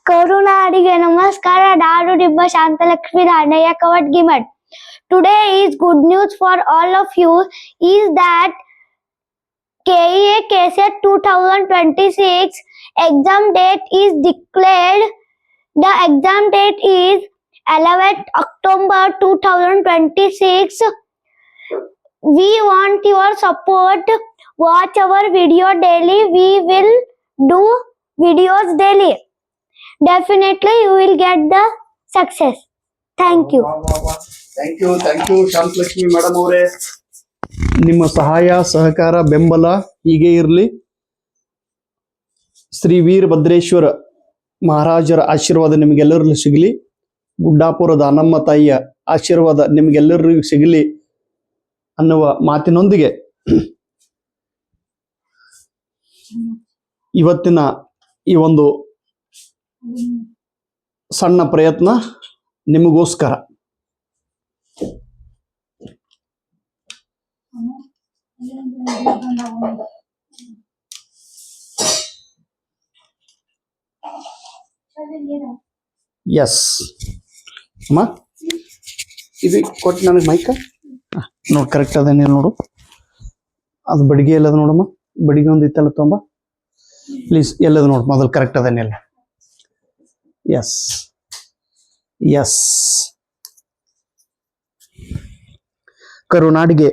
ಕರುನಾಡಿಗೆ ನಮಸ್ಕಾರ. ನಾನು ನಿಮ್ಮ Shanthalakshmi ದಾಂಡಯ್ಯ Kavatagimath. Today is good news for all of you is that KEA KSET 2026 exam date is declared. The exam date is 11th October 2026. We want your support. Watch our video daily. We will do videos daily. Definitely you will get the success. Thank you. Thank you Shanthalakshmi madam ಅವರೇ. ನಿಮ್ಮ ಸಹಾಯ ಸಹಕಾರ ಬೆಂಬಲ ಹೀಗೆ ಇರಲಿ. ಶ್ರೀ ವೀರಭದ್ರೇಶ್ವರ ಮಹಾರಾಜರ ಆಶೀರ್ವಾದ ನಿಮಗೆಲ್ಲರಿಗೂ ಸಿಗಲಿ. ಗುಡ್ಡಾಪುರ ದಾನಮ್ಮ ತಾಯಿಯ ಆಶೀರ್ವಾದ ನಿಮಗೆಲ್ಲರಿಗೂ ಸಿಗಲಿ ಅನ್ನುವ ಮಾತಿನೊಂದಿಗೆ ಇವತ್ತಿನ ಈ ಒಂದು ಸಣ್ಣ ಪ್ರಯತ್ನ ನಿಮಗೋಸ್ಕರ. ಎಸ್ ಅಮ್ಮ, ಇದು ಕೊಟ್ಟು ನನಗೆ ಮೈಕ ನೋಡಿ, ಕರೆಕ್ಟ್ ಅದೇನಿಲ್ಲ ನೋಡು. ಅದು ಬಡಿಗೆ ಎಲ್ಲದ ನೋಡಮ್ಮ, ಬಡಿಗೆ ಒಂದು ಇತ್ತಲ್ಲ ತೊಂಬ ಪ್ಲೀಸ್. ಎಲ್ಲದು ನೋಡು ಮೊದಲು, ಕರೆಕ್ಟ್ ಅದೇನಿಲ್ಲ. Yes yes. ಕರುನಾಡಿಗೆ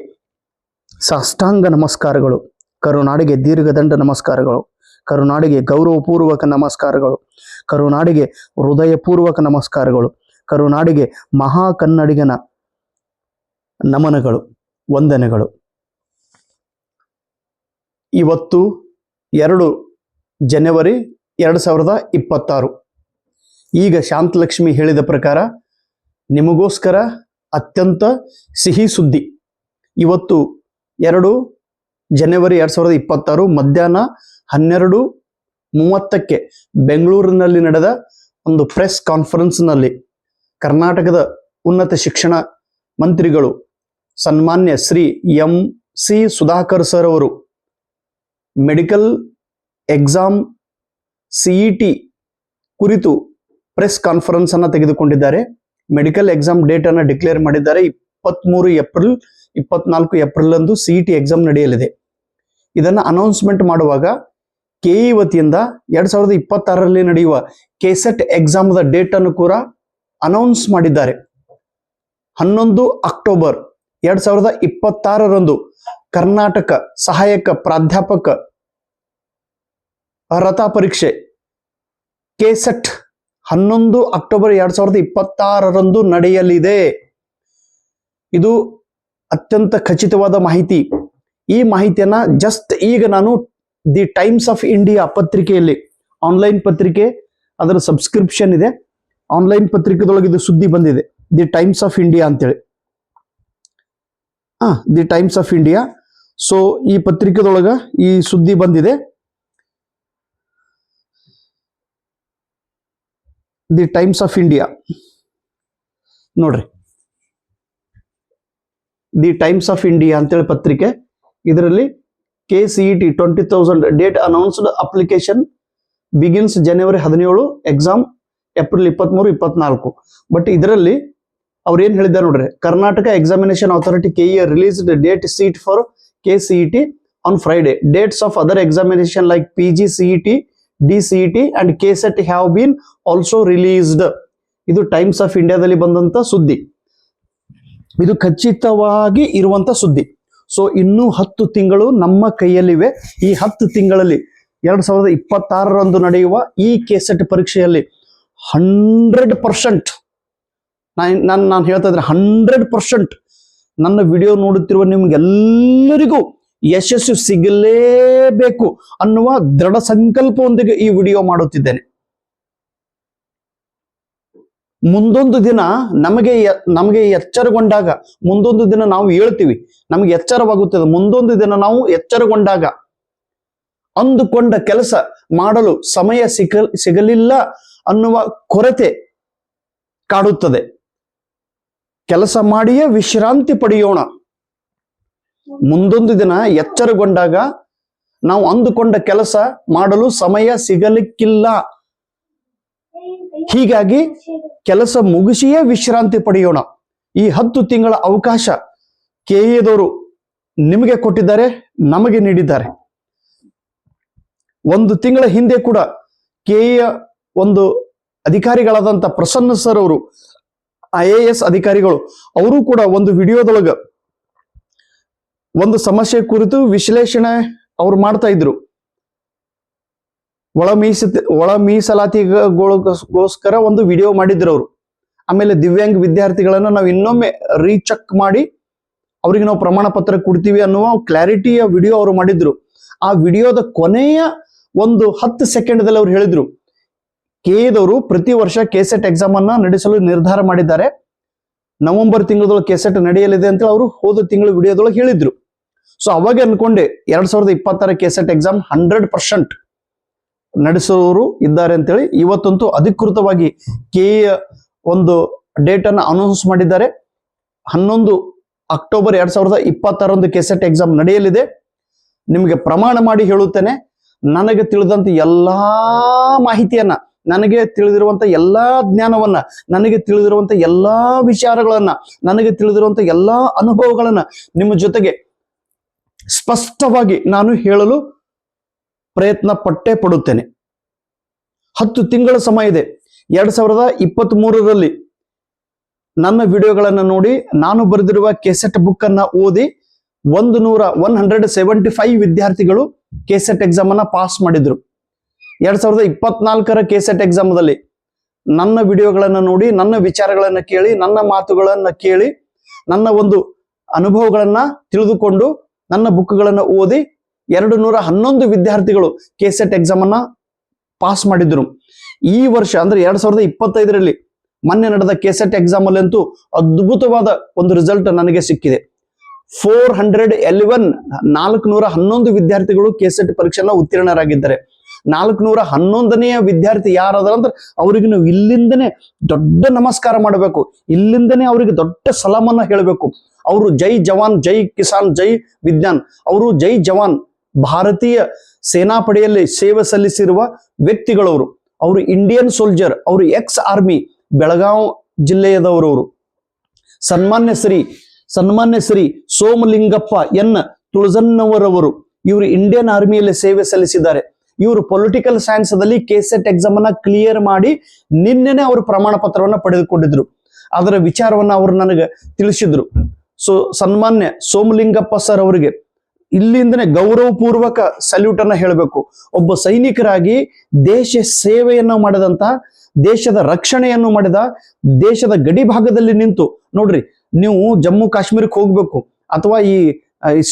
ಸಾಷ್ಟಾಂಗ ನಮಸ್ಕಾರಗಳು, ಕರುನಾಡಿಗೆ ದೀರ್ಘದಂಡ ನಮಸ್ಕಾರಗಳು, ಕರುನಾಡಿಗೆ ಗೌರವಪೂರ್ವಕ ನಮಸ್ಕಾರಗಳು, ಕರುನಾಡಿಗೆ ಹೃದಯಪೂರ್ವಕ ನಮಸ್ಕಾರಗಳು, ಕರುನಾಡಿಗೆ ಮಹಾ ಕನ್ನಡಿಗನ ನಮನಗಳು, ವಂದನೆಗಳು. ಇವತ್ತು 2 ಜನವರಿ 2026. ಈಗ ಶಾಂತಲಕ್ಷ್ಮಿ ಹೇಳಿದ ಪ್ರಕಾರ ನಿಮಗೋಸ್ಕರ ಅತ್ಯಂತ ಸಿಹಿ ಸುದ್ದಿ. ಇವತ್ತು 2 ಜನವರಿ 2026 ಮಧ್ಯಾಹ್ನ 12:30 ಬೆಂಗಳೂರಿನಲ್ಲಿ ನಡೆದ ಒಂದು ಪ್ರೆಸ್ ಕಾನ್ಫರೆನ್ಸ್ನಲ್ಲಿ ಕರ್ನಾಟಕದ ಉನ್ನತ ಶಿಕ್ಷಣ ಮಂತ್ರಿಗಳು ಸನ್ಮಾನ್ಯ ಶ್ರೀ MC ಸುಧಾಕರ್ ಸರ್ ಅವರು ಮೆಡಿಕಲ್ ಎಕ್ಸಾಮ್ CET ಕುರಿತು ಪ್ರೆಸ್ ಕಾನ್ಫರೆನ್ಸ್ ಅನ್ನು ತೆಗೆದುಕೊಂಡಿದ್ದಾರೆ. ಮೆಡಿಕಲ್ ಎಕ್ಸಾಮ್ ಡೇಟ್ ಅನ್ನು ಡಿಕ್ಲೇರ್ ಮಾಡಿದ್ದಾರೆ. 23 ಏಪ್ರಿಲ್ 24 ಏಪ್ರಿಲ್ ಅಂದು CET ಎಕ್ಸಾಮ್ ನಡೆಯಲಿದೆ. ಇದನ್ನು ಅನೌನ್ಸ್ಮೆಂಟ್ ಮಾಡುವಾಗ KE ವತಿಯಿಂದ 2026ರಲ್ಲಿ ನಡೆಯುವ KSET ಎಕ್ಸಾಮ್ದ ಡೇಟ್ ಅನ್ನು ಕೂಡ ಅನೌನ್ಸ್ ಮಾಡಿದ್ದಾರೆ. 11 ಅಕ್ಟೋಬರ್ 2026ರಂದು ಕರ್ನಾಟಕ ಸಹಾಯಕ ಪ್ರಾಧ್ಯಾಪಕ ಅರ್ಹತಾ ಪರೀಕ್ಷೆ KSET 11 ಅಕ್ಟೋಬರ್ 2026ರಂದು ನಡೆಯಲಿದೆ. ಇದು ಅತ್ಯಂತ ಖಚಿತವಾದ ಮಾಹಿತಿ. ಈ ಮಾಹಿತಿಯನ್ನ ಜಸ್ಟ್ ಈಗ ನಾನು ದಿ ಟೈಮ್ಸ್ ಆಫ್ ಇಂಡಿಯಾ ಪತ್ರಿಕೆಯಲ್ಲಿ, ಆನ್ಲೈನ್ ಪತ್ರಿಕೆ, ಅದರ ಸಬ್ಸ್ಕ್ರಿಪ್ಷನ್ ಇದೆ, ಆನ್ಲೈನ್ ಪತ್ರಿಕೆದೊಳಗೆ ಇದು ಸುದ್ದಿ ಬಂದಿದೆ. ದಿ ಟೈಮ್ಸ್ ಆಫ್ ಇಂಡಿಯಾ ಅಂತೇಳಿ, the times of India. So ಈ ಪತ್ರಿಕೆದೊಳಗ ಈ ಸುದ್ದಿ ಬಂದಿದೆ. ದಿ ಟೈಮ್ಸ್ ಆಫ್ ಇಂಡಿಯಾ ನೋಡ್ರಿ, ದಿ ಟೈಮ್ಸ್ ಆಫ್ ಇಂಡಿಯಾ ಅಂತೇಳಿ ಪತ್ರಿಕೆ. ಇದರಲ್ಲಿ KCET 20,000 date announced, application begins January 17, exam April 23, 24. But ಇದರಲ್ಲಿ ಅವ್ರು ಏನ್ ಹೇಳಿದ್ದಾರೆ ನೋಡ್ರಿ, Karnataka examination authority KEA released date seat for KCET on Friday. Dates of other examination like PG CET, DCET and KSET have been also released. ಇದು times of ಇಂಡಿಯಾದಲ್ಲಿ ಬಂದಂತ ಸುದ್ದಿ. ಇದು ಖಚಿತವಾಗಿ ಇರುವಂತ ಸುದ್ದಿ. ಸೊ ಇನ್ನೂ 10 ತಿಂಗಳು ನಮ್ಮ ಕೈಯಲ್ಲಿವೆ. ಈ 10 ತಿಂಗಳಲ್ಲಿ 2026ರಂದು ನಡೆಯುವ ಈ KSET ಪರೀಕ್ಷೆಯಲ್ಲಿ 100% ನಾನು ಹೇಳ್ತಾ ಇದ್ರೆ 100% ನನ್ನ ವಿಡಿಯೋ ನೋಡುತ್ತಿರುವ ನಿಮ್ಗೆಲ್ಲರಿಗೂ ಯಶಸ್ಸು ಸಿಗಲೇಬೇಕು ಅನ್ನುವ ದೃಢ ಸಂಕಲ್ಪದೊಂದಿಗೆ ಈ ವಿಡಿಯೋ ಮಾಡುತ್ತಿದ್ದೇನೆ. ಮುಂದೊಂದು ದಿನ ನಮಗೆ ಎಚ್ಚರಗೊಂಡಾಗ, ಮುಂದೊಂದು ದಿನ ನಾವು ಹೇಳ್ತೀವಿ, ನಮಗೆ ಎಚ್ಚರವಾಗುತ್ತದೆ. ಮುಂದೊಂದು ದಿನ ನಾವು ಎಚ್ಚರಗೊಂಡಾಗ ಅಂದುಕೊಂಡ ಕೆಲಸ ಮಾಡಲು ಸಮಯ ಸಿಗಲಿಲ್ಲ ಅನ್ನುವ ಕೊರತೆ ಕಾಡುತ್ತದೆ. ಕೆಲಸ ಮಾಡಿಯೇ ವಿಶ್ರಾಂತಿ ಪಡೆಯೋಣ. ಮುಂದೊಂದು ದಿನ ಎಚ್ಚರಗೊಂಡಾಗ ನಾವು ಅಂದುಕೊಂಡ ಕೆಲಸ ಮಾಡಲು ಸಮಯ ಸಿಗಲಿಕ್ಕಿಲ್ಲ. ಹೀಗಾಗಿ ಕೆಲಸ ಮುಗಿಸಿಯೇ ವಿಶ್ರಾಂತಿ ಪಡೆಯೋಣ. ಈ 10 ತಿಂಗಳ ಅವಕಾಶ ಕೆಎದವರು ನಿಮಗೆ ಕೊಟ್ಟಿದ್ದಾರೆ, ನಮಗೆ ನೀಡಿದ್ದಾರೆ. 1 ತಿಂಗಳ ಹಿಂದೆ ಕೂಡ ಕೆಎ ಒಂದು ಅಧಿಕಾರಿಗಳಾದಂತ ಪ್ರಸನ್ನ ಸರ್ ಅವರು IAS ಅಧಿಕಾರಿಗಳು ಅವರು ಕೂಡ ಒಂದು ವಿಡಿಯೋದೊಳಗ ಒಂದು ಸಮಸ್ಯೆ ಕುರಿತು ವಿಶ್ಲೇಷಣೆ ಅವ್ರು ಮಾಡ್ತಾ ಇದ್ರು. ಒಳ ಮೀಸಲಾತಿಗೋಸ್ಕರ ಒಂದು ವಿಡಿಯೋ ಮಾಡಿದ್ರು ಅವರು. ಆಮೇಲೆ ದಿವ್ಯಾಂಗ ವಿದ್ಯಾರ್ಥಿಗಳನ್ನ ನಾವು ಇನ್ನೊಮ್ಮೆ ರೀಚೆಕ್ ಮಾಡಿ ಅವ್ರಿಗೆ ನಾವು ಪ್ರಮಾಣ ಪತ್ರ ಕೊಡ್ತೀವಿ ಅನ್ನುವ ಕ್ಲಾರಿಟಿಯ ವಿಡಿಯೋ ಅವರು ಮಾಡಿದ್ರು. ಆ ವಿಡಿಯೋದ ಕೊನೆಯ ಒಂದು 10 ಸೆಕೆಂಡ್ದಲ್ಲಿ ಅವ್ರು ಹೇಳಿದ್ರು, ಕೆಎದವರು ಪ್ರತಿ ವರ್ಷ ಕೆಸೆಟ್ ಎಕ್ಸಾಮ್ ಅನ್ನ ನಡೆಸಲು ನಿರ್ಧಾರ ಮಾಡಿದ್ದಾರೆ. ನವೆಂಬರ್ ತಿಂಗಳದೊಳಗೆ ಕೆಸೆಟ್ ನಡೆಯಲಿದೆ ಅಂತ ಅವರು ಹೋದ ತಿಂಗಳ ವಿಡಿಯೋದೊಳಗೆ ಹೇಳಿದ್ರು. ಸೊ ಅವಾಗ ಅನ್ಕೊಂಡೆ 2026 ಕೆಸೆಟ್ ಎಕ್ಸಾಮ್ 100% ನಡೆಸೋರು ಇದ್ದಾರೆ ಅಂತೇಳಿ. ಇವತ್ತಂತೂ ಅಧಿಕೃತವಾಗಿ ಕೆಎ ಒಂದು ಡೇಟ್ ಅನ್ನ ಅನೌನ್ಸ್ ಮಾಡಿದ್ದಾರೆ. 11 ಅಕ್ಟೋಬರ್ 2026 ಕೆಸೆಟ್ ಎಕ್ಸಾಮ್ ನಡೆಯಲಿದೆ. ನಿಮಗೆ ಪ್ರಮಾಣ ಮಾಡಿ ಹೇಳುತ್ತೇನೆ, ನನಗೆ ತಿಳಿದಂತ ಎಲ್ಲಾ ಮಾಹಿತಿಯನ್ನ, ನನಗೆ ತಿಳಿದಿರುವಂತ ಎಲ್ಲಾ ಜ್ಞಾನವನ್ನ, ನನಗೆ ತಿಳಿದಿರುವಂತ ಎಲ್ಲಾ ವಿಚಾರಗಳನ್ನ, ನನಗೆ ತಿಳಿದಿರುವಂತ ಎಲ್ಲಾ ಅನುಭವಗಳನ್ನ ನಿಮ್ಮ ಜೊತೆಗೆ ಸ್ಪಷ್ಟವಾಗಿ ನಾನು ಹೇಳಲು ಪ್ರಯತ್ನ ಪಡುತ್ತೇನೆ. 10 ತಿಂಗಳ ಸಮಯ ಇದೆ. 2023ರಲ್ಲಿ ನನ್ನ ವಿಡಿಯೋಗಳನ್ನು ನೋಡಿ, ನಾನು ಬರೆದಿರುವ ಕೆಸೆಟ್ ಬುಕ್ ಅನ್ನ ಓದಿ 175 ವಿದ್ಯಾರ್ಥಿಗಳು ಕೆಸೆಟ್ ಎಕ್ಸಾಮ್ ಅನ್ನ ಪಾಸ್ ಮಾಡಿದ್ರು. 2024 ಕೆಸೆಟ್ ಎಕ್ಸಾಮ್ದಲ್ಲಿ ನನ್ನ ವಿಡಿಯೋಗಳನ್ನ ನೋಡಿ, ನನ್ನ ವಿಚಾರಗಳನ್ನ ಕೇಳಿ, ನನ್ನ ಮಾತುಗಳನ್ನ ಕೇಳಿ, ನನ್ನ ಒಂದು ಅನುಭವಗಳನ್ನ ತಿಳಿದುಕೊಂಡು, ನನ್ನ ಬುಕ್ಗಳನ್ನ ಓದಿ 211 ವಿದ್ಯಾರ್ಥಿಗಳು ಕೆಸೆಟ್ ಎಕ್ಸಾಮ್ ಅನ್ನ ಪಾಸ್ ಮಾಡಿದ್ರು. ಈ ವರ್ಷ ಅಂದ್ರೆ 2025ರಲ್ಲಿ ಮೊನ್ನೆ ನಡೆದ ಕೆಸೆಟ್ ಎಕ್ಸಾಮ್ ಅಲ್ಲಿ ಅಂತೂ ಅದ್ಭುತವಾದ ಒಂದು ರಿಸಲ್ಟ್ ನನಗೆ ಸಿಕ್ಕಿದೆ. 411 ವಿದ್ಯಾರ್ಥಿಗಳು ಕೆಸೆಟ್ ಪರೀಕ್ಷೆನ ಉತ್ತೀರ್ಣರಾಗಿದ್ದಾರೆ. 411ನೇ ವಿದ್ಯಾರ್ಥಿ ಯಾರಾದ್ರ ಅಂದ್ರೆ ಅವ್ರಿಗೆ ನಾವು ಇಲ್ಲಿಂದನೇ ದೊಡ್ಡ ನಮಸ್ಕಾರ ಮಾಡಬೇಕು, ಇಲ್ಲಿಂದನೇ ಅವರಿಗೆ ದೊಡ್ಡ ಸಲಾಮನ್ನ ಹೇಳಬೇಕು. ಅವರು ಜೈ ಜವಾನ್, ಜೈ ಕಿಸಾನ್, ಜೈ ವಿಜ್ಞಾನ್, ಅವರು ಜೈ ಜವಾನ್, ಭಾರತೀಯ ಸೇನಾಪಡೆಯಲ್ಲಿ ಸೇವೆ ಸಲ್ಲಿಸಿರುವ ವ್ಯಕ್ತಿಗಳವರು. ಅವರು ಇಂಡಿಯನ್ ಸೋಲ್ಜರ್, ಅವರು ಎಕ್ಸ್ ಆರ್ಮಿ, ಬೆಳಗಾವಿ ಜಿಲ್ಲೆಯದವರು. ಸನ್ಮಾನ್ಯ ಶ್ರೀ ಸೋಮಲಿಂಗಪ್ಪ ಎನ್ ತುಳಜನ್ನವರವರು, ಇವರು ಇಂಡಿಯನ್ ಆರ್ಮಿಯಲ್ಲಿ ಸೇವೆ ಸಲ್ಲಿಸಿದ್ದಾರೆ. ಇವರು ಪೊಲಿಟಿಕಲ್ ಸೈನ್ಸ್ ದಲ್ಲಿ ಕೆಸೆಟ್ ಎಕ್ಸಾಮ್ ಅನ್ನ ಕ್ಲಿಯರ್ ಮಾಡಿ ನಿನ್ನೆನೆ ಅವರು ಪ್ರಮಾಣ ಪತ್ರವನ್ನ ಪಡೆದುಕೊಂಡಿದ್ರು. ಅದರ ವಿಚಾರವನ್ನ ಅವರು ನನಗೆ ತಿಳಿಸಿದ್ರು. ಸೊ ಸನ್ಮಾನ್ಯ ಸೋಮಲಿಂಗಪ್ಪ ಸರ್ ಅವರಿಗೆ ಇಲ್ಲಿಂದನೇ ಗೌರವಪೂರ್ವಕ ಸಲ್ಯೂಟ್ ಅನ್ನ ಹೇಳಬೇಕು. ಒಬ್ಬ ಸೈನಿಕರಾಗಿ ದೇಶ ಸೇವೆಯನ್ನು ಮಾಡಿದಂತ, ದೇಶದ ರಕ್ಷಣೆಯನ್ನು ಮಾಡಿದ, ದೇಶದ ಗಡಿ ಭಾಗದಲ್ಲಿ ನಿಂತು ನೋಡ್ರಿ, ನೀವು ಜಮ್ಮು ಕಾಶ್ಮೀರಕ್ಕೆ ಹೋಗ್ಬೇಕು ಅಥವಾ ಈ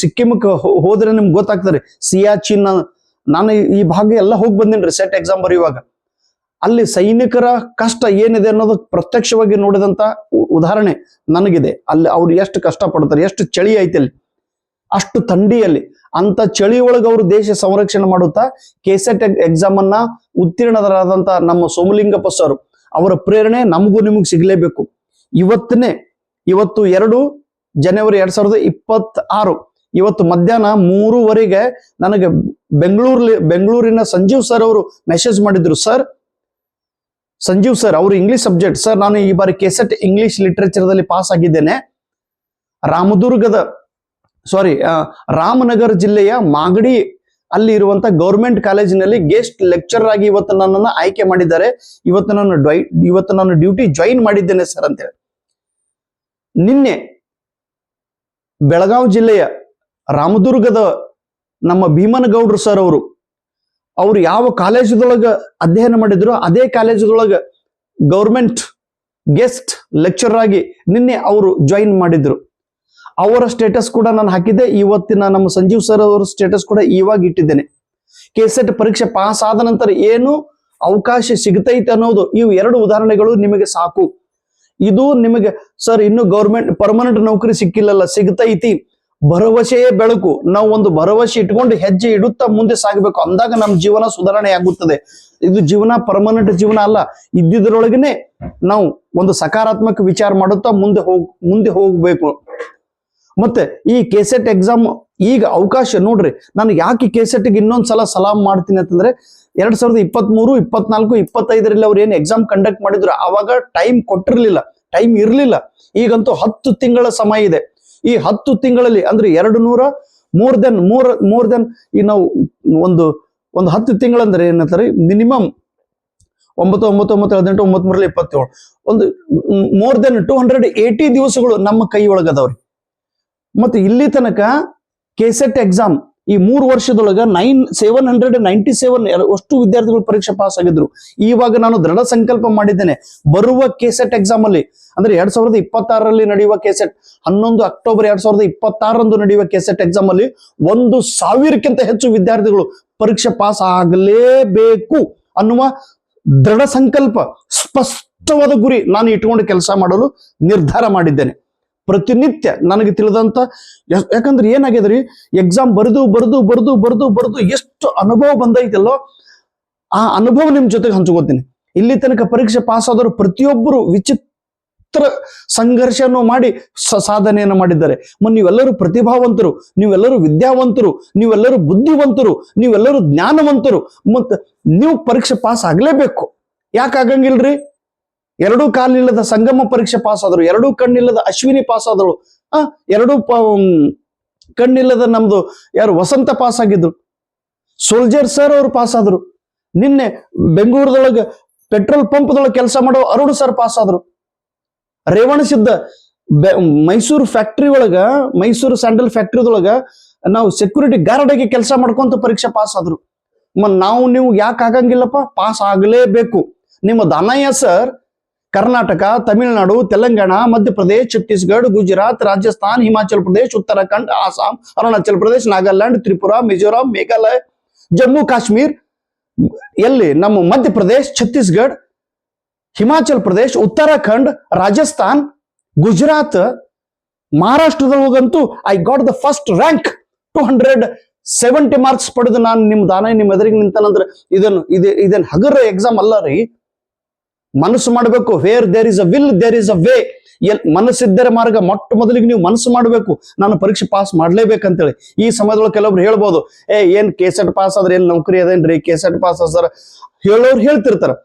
ಸಿಕ್ಕಿಮಕ್ಕೆ ಹೋದ್ರೆ ನಿಮ್ಗೆ ಗೊತ್ತಾಗ್ತಾರೆ. ಸಿಯಾಚಿನ್, ನಾನು ಈ ಭಾಗ ಎಲ್ಲ ಹೋಗಿ ಬಂದಿನ್ರಿ ಸೆಟ್ ಎಕ್ಸಾಮ್ ಬರೆಯುವಾಗ. ಅಲ್ಲಿ ಸೈನಿಕರ ಕಷ್ಟ ಏನಿದೆ ಅನ್ನೋದು ಪ್ರತ್ಯಕ್ಷವಾಗಿ ನೋಡಿದಂತ ಉದಾಹರಣೆ ನನಗಿದೆ. ಅಲ್ಲಿ ಅವ್ರು ಎಷ್ಟು ಕಷ್ಟ ಪಡ್ತಾರೆ, ಎಷ್ಟು ಚಳಿ ಐತಿ ಅಲ್ಲಿ, ಅಷ್ಟು ಥಂಡಿಯಲ್ಲಿ, ಅಂತ ಚಳಿ ಒಳಗೆ ಅವರು ದೇಶ ಸಂರಕ್ಷಣೆ ಮಾಡುತ್ತಾ ಕೆಸೆಟ್ ಎಕ್ಸಾಮ್ ಅನ್ನ ಉತ್ತೀರ್ಣರಾದಂತ ನಮ್ಮ ಸೋಮಲಿಂಗಪ್ಪ ಸರ್ ಅವರ ಪ್ರೇರಣೆ ನಮಗೂ ನಿಮಗೂ ಸಿಗಲೇಬೇಕು. ಇವತ್ತು 2 ಜನವರಿ 2026 ಇವತ್ತು ಮಧ್ಯಾಹ್ನ 3:00 ನನಗೆ ಬೆಂಗಳೂರಿನ ಸಂಜೀವ್ ಸರ್ ಅವರು ಮೆಸೇಜ್ ಮಾಡಿದ್ರು. ಸಂಜೀವ್ ಸರ್ ಅವರು ಇಂಗ್ಲಿಷ್ ಸಬ್ಜೆಕ್ಟ್, ಸರ್ ನಾನು ಈ ಬಾರಿ ಕೆಸೆಟ್ ಇಂಗ್ಲಿಷ್ ಲಿಟರೇಚರ್ದಲ್ಲಿ ಪಾಸ್ ಆಗಿದ್ದೇನೆ. ರಾಮನಗರ ಜಿಲ್ಲೆಯ ಮಾಗಡಿ ಅಲ್ಲಿ ಇರುವಂತ ಗೌರ್ಮೆಂಟ್ ಕಾಲೇಜಿನಲ್ಲಿ ಗೆಸ್ಟ್ ಲೆಕ್ಚರರ್ ಆಗಿ ಇವತ್ತು ನನ್ನನ್ನು ಆಯ್ಕೆ ಮಾಡಿದ್ದಾರೆ. ಇವತ್ತು ನಾನು ಡ್ಯೂಟಿ ಜಾಯಿನ್ ಮಾಡಿದ್ದೇನೆ ಸರ್ ಅಂತೇಳಿ. ನಿನ್ನೆ ಬೆಳಗಾವಿ ಜಿಲ್ಲೆಯ ರಾಮದುರ್ಗದ ನಮ್ಮ ಭೀಮನಗೌಡ್ರು ಸರ್ ಅವರು ಯಾವ ಕಾಲೇಜದೊಳಗ ಅಧ್ಯಯನ ಮಾಡಿದ್ರು ಅದೇ ಕಾಲೇಜದೊಳಗ ಗೌರ್ಮೆಂಟ್ ಗೆಸ್ಟ್ ಲೆಕ್ಚರರ್ ಆಗಿ ನಿನ್ನೆ ಅವರು ಜಾಯಿನ್ ಮಾಡಿದ್ರು. ಅವರ ಸ್ಟೇಟಸ್ ಕೂಡ ನಾನು ಹಾಕಿದ್ದೆ. ಇವತ್ತಿನ ನಮ್ಮ ಸಂಜೀವ್ ಸರ್ ಅವರ ಸ್ಟೇಟಸ್ ಕೂಡ ಇವಾಗ ಇಟ್ಟಿದ್ದೇನೆ. ಕೆಸೆಟ್ ಪರೀಕ್ಷೆ ಪಾಸ್ ಆದ ನಂತರ ಏನು ಅವಕಾಶ ಸಿಗತೈತೆ ಅನ್ನೋದು ಇವು 2 ಉದಾಹರಣೆಗಳು ನಿಮಗೆ ಸಾಕು. ಇದು ನಿಮಗೆ ಸರ್ ಇನ್ನು ಗೌರ್ಮೆಂಟ್ ಪರ್ಮನೆಂಟ್ ನೌಕರಿ ಸಿಕ್ಕಿಲ್ಲಲ್ಲ, ಸಿಗತೈತಿ, ಭರವಸೆಯೇ ಬೆಳಕು. ನಾವು ಒಂದು ಭರವಸೆ ಇಟ್ಕೊಂಡು ಹೆಜ್ಜೆ ಇಡುತ್ತಾ ಮುಂದೆ ಸಾಗಬೇಕು, ಅಂದಾಗ ನಮ್ಮ ಜೀವನ ಸುಧಾರಣೆ ಆಗುತ್ತದೆ. ಇದು ಜೀವನ ಪರ್ಮನೆಂಟ್ ಜೀವನ ಅಲ್ಲ. ಇದ್ದಿದ್ರೊಳಗನೆ ನಾವು ಒಂದು ಸಕಾರಾತ್ಮಕ ವಿಚಾರ ಮಾಡುತ್ತಾ ಮುಂದೆ ಹೋಗ್ಬೇಕು. ಮತ್ತೆ ಈ ಕೆಸೆಟ್ ಎಕ್ಸಾಮ್ ಈಗ ಅವಕಾಶ ನೋಡ್ರಿ, ನಾನು ಯಾಕೆ ಕೆಸೆಟ್ಗೆ ಇನ್ನೊಂದ್ಸಲ ಸಲಾಮ್ ಮಾಡ್ತೀನಿ ಅಂತಂದ್ರೆ 2023, 24, 25ರಲ್ಲಿ ಅವ್ರು ಏನು ಎಕ್ಸಾಮ್ ಕಂಡಕ್ಟ್ ಮಾಡಿದ್ರು ಅವಾಗ ಟೈಮ್ ಕೊಟ್ಟಿರ್ಲಿಲ್ಲ, ಟೈಮ್ ಇರ್ಲಿಲ್ಲ. ಈಗಂತೂ 10 ತಿಂಗಳ ಸಮಯ ಇದೆ. ಈ 10 ತಿಂಗಳಲ್ಲಿ ಅಂದ್ರೆ 200 ಮೋರ್ ದೆನ್ ಈ ನಾವು ಒಂದು 10 ತಿಂಗಳಂದ್ರೆ ಏನಂತಾರೆ, ಮಿನಿಮಮ್ 9, 9, 9, 18, 9, 27 ಒಂದು ಮೋರ್ ದೆನ್ 280 ದಿವಸಗಳು ನಮ್ಮ ಕೈ ಒಳಗದವ್ರಿ. ಮತ್ತೆ ಇಲ್ಲಿ ತನಕ ಕೆಸೆಟ್ ಎಕ್ಸಾಮ್ ಈ 3 ವರ್ಷದೊಳಗ 797 ಅಷ್ಟು ವಿದ್ಯಾರ್ಥಿಗಳು ಪರೀಕ್ಷೆ ಪಾಸ್ ಆಗಿದ್ರು. ಇವಾಗ ನಾನು ದೃಢ ಸಂಕಲ್ಪ ಮಾಡಿದ್ದೇನೆ, ಬರುವ ಕೆಸೆಟ್ ಎಕ್ಸಾಮ್ ಅಲ್ಲಿ ಅಂದ್ರೆ 2026ರಲ್ಲಿ ನಡೆಯುವ ಕೆಸೆಟ್ 11 ಅಕ್ಟೋಬರ್ 2026ರಂದು ನಡೆಯುವ ಕೆಸೆಟ್ ಎಕ್ಸಾಮ್ ಅಲ್ಲಿ 1,000ಕ್ಕಿಂತ ಹೆಚ್ಚು ವಿದ್ಯಾರ್ಥಿಗಳು ಪರೀಕ್ಷೆ ಪಾಸ್ ಆಗಲೇಬೇಕು ಅನ್ನುವ ದೃಢ ಸಂಕಲ್ಪ, ಸ್ಪಷ್ಟವಾದ ಗುರಿ ನಾನು ಇಟ್ಕೊಂಡು ಕೆಲಸ ಮಾಡಲು ನಿರ್ಧಾರ ಮಾಡಿದ್ದೇನೆ. ಪ್ರತಿನಿತ್ಯ ನನಗೆ ತಿಳಿದಂತ, ಯಾಕಂದ್ರೆ ಏನಾಗಿದ್ರಿ, ಎಕ್ಸಾಮ್ ಬರೆದು ಎಷ್ಟು ಅನುಭವ ಬಂದೈತಲ್ಲೋ ಆ ಅನುಭವ ನಿಮ್ ಜೊತೆಗೆ ಹಂಚ್ಕೋತೀನಿ. ಇಲ್ಲಿ ತನಕ ಪರೀಕ್ಷೆ ಪಾಸ್ ಆದವರು ಪ್ರತಿಯೊಬ್ಬರು ವಿಚಿತ್ರ ಸಂಘರ್ಷವನ್ನು ಮಾಡಿ ಸಾಧನೆಯನ್ನು ಮಾಡಿದ್ದಾರೆ. ನೀವೆಲ್ಲರೂ ಪ್ರತಿಭಾವಂತರು, ನೀವೆಲ್ಲರೂ ವಿದ್ಯಾವಂತರು, ನೀವೆಲ್ಲರೂ ಬುದ್ಧಿವಂತರು, ನೀವೆಲ್ಲರೂ ಜ್ಞಾನವಂತರು. ಮತ್ತೆ ನೀವು ಪರೀಕ್ಷೆ ಪಾಸ್ ಆಗ್ಲೇಬೇಕು. ಯಾಕೆ ಆಗಂಗಿಲ್ರಿ? 2 ಕಾಲಿಲ್ಲದ ಸಂಗಮ ಪರೀಕ್ಷೆ ಪಾಸ್ ಆದ್ರು, 2 ಕಣ್ಣಿಲ್ಲದ ಅಶ್ವಿನಿ ಪಾಸ್ ಆದಳು, 2 ಕಣ್ಣಿಲ್ಲದ ನಮ್ದು ಯಾರು ವಸಂತ ಪಾಸ್ ಆಗಿದ್ರು, ಸೋಲ್ಜರ್ ಸರ್ ಅವರು ಪಾಸ್ ಆದ್ರು. ನಿನ್ನೆ ಬೆಂಗಳೂರದೊಳಗ ಪೆಟ್ರೋಲ್ ಪಂಪ್ದೊಳಗೆ ಕೆಲಸ ಮಾಡೋ ಅರುಣ್ ಸರ್ ಪಾಸ್ ಆದ್ರು. ರೇವಣಸಿದ್ದ ಮೈಸೂರು ಫ್ಯಾಕ್ಟ್ರಿ ಒಳಗ, ಮೈಸೂರು ಸ್ಯಾಂಡಲ್ ಫ್ಯಾಕ್ಟ್ರಿದೊಳಗ ನಾವು ಸೆಕ್ಯೂರಿಟಿ ಗಾರ್ಡ್ ಆಗಿ ಕೆಲಸ ಮಾಡ್ಕೊಂತ ಪರೀಕ್ಷೆ ಪಾಸ್ ಆದ್ರು. ನಾವು ನೀವು ಯಾಕೆ ಆಗಂಗಿಲ್ಲಪ್ಪ? ಪಾಸ್ ಆಗಲೇಬೇಕು. ನಿಮ್ಮ ದಾನಯ್ಯ ಸರ್ ಕರ್ನಾಟಕ, ತಮಿಳುನಾಡು, ತೆಲಂಗಾಣ, ಮಧ್ಯಪ್ರದೇಶ, ಛತ್ತೀಸ್ಗಢ, ಗುಜರಾತ್, ರಾಜಸ್ಥಾನ್, ಹಿಮಾಚಲ್ ಪ್ರದೇಶ, ಉತ್ತರಾಖಂಡ್, ಆಸಾಂ, ಅರುಣಾಚಲ್ ಪ್ರದೇಶ, ನಾಗಾಲ್ಯಾಂಡ್, ತ್ರಿಪುರಾ, ಮಿಜೋರಾಂ, ಮೇಘಾಲಯ, ಜಮ್ಮು ಕಾಶ್ಮೀರ್, ಎಲ್ಲಿ ನಮ್ಮ ಮಧ್ಯಪ್ರದೇಶ, ಛತ್ತೀಸ್ಗಢ, ಹಿಮಾಚಲ್ ಪ್ರದೇಶ, ಉತ್ತರಾಖಂಡ್, ರಾಜಸ್ಥಾನ್, ಗುಜರಾತ್, ಮಹಾರಾಷ್ಟ್ರದೊಳಗಂತೂ I got the first rank, 270 marks ಪಡೆದು ನಾನು ನಿಮ್ಮ ದಾನಯ್ಯ ನಿಮ್ಮ ಎದುರಿಗೆ ನಿಂತನಂದ್ರೆ ಇದನ್ ಹಗರ ಎಕ್ಸಾಮ್ ಅಲ್ಲ ರೀ. ಮನಸ್ಸು ಮಾಡಬೇಕು. Where there is a will there is a way. ಮನಸ್ಸಿದ್ದರೆ ಮಾರ್ಗ. ಮೊಟ್ಟ ಮೊದಲಿಗೆ ನೀವು ಮನಸ್ಸು ಮಾಡಬೇಕು, ನಾನು ಪರೀಕ್ಷೆ ಪಾಸ್ ಮಾಡ್ಲೇಬೇಕಂತೇಳಿ. ಈ ಸಮಯದೊಳಗೆ ಕೆಲವೊಬ್ರು ಹೇಳ್ಬೋದು, ಏನ್ ಕೆಸೆಟ್ ಪಾಸ್ ಆದ್ರೆ ಏನ್ ನೌಕರಿ ಅದೇನ್ರಿ, ಕೆಸೆಟ್ ಪಾಸ್ ಸರ್ ಹೇಳೋರು ಹೇಳ್ತಿರ್ತಾರ.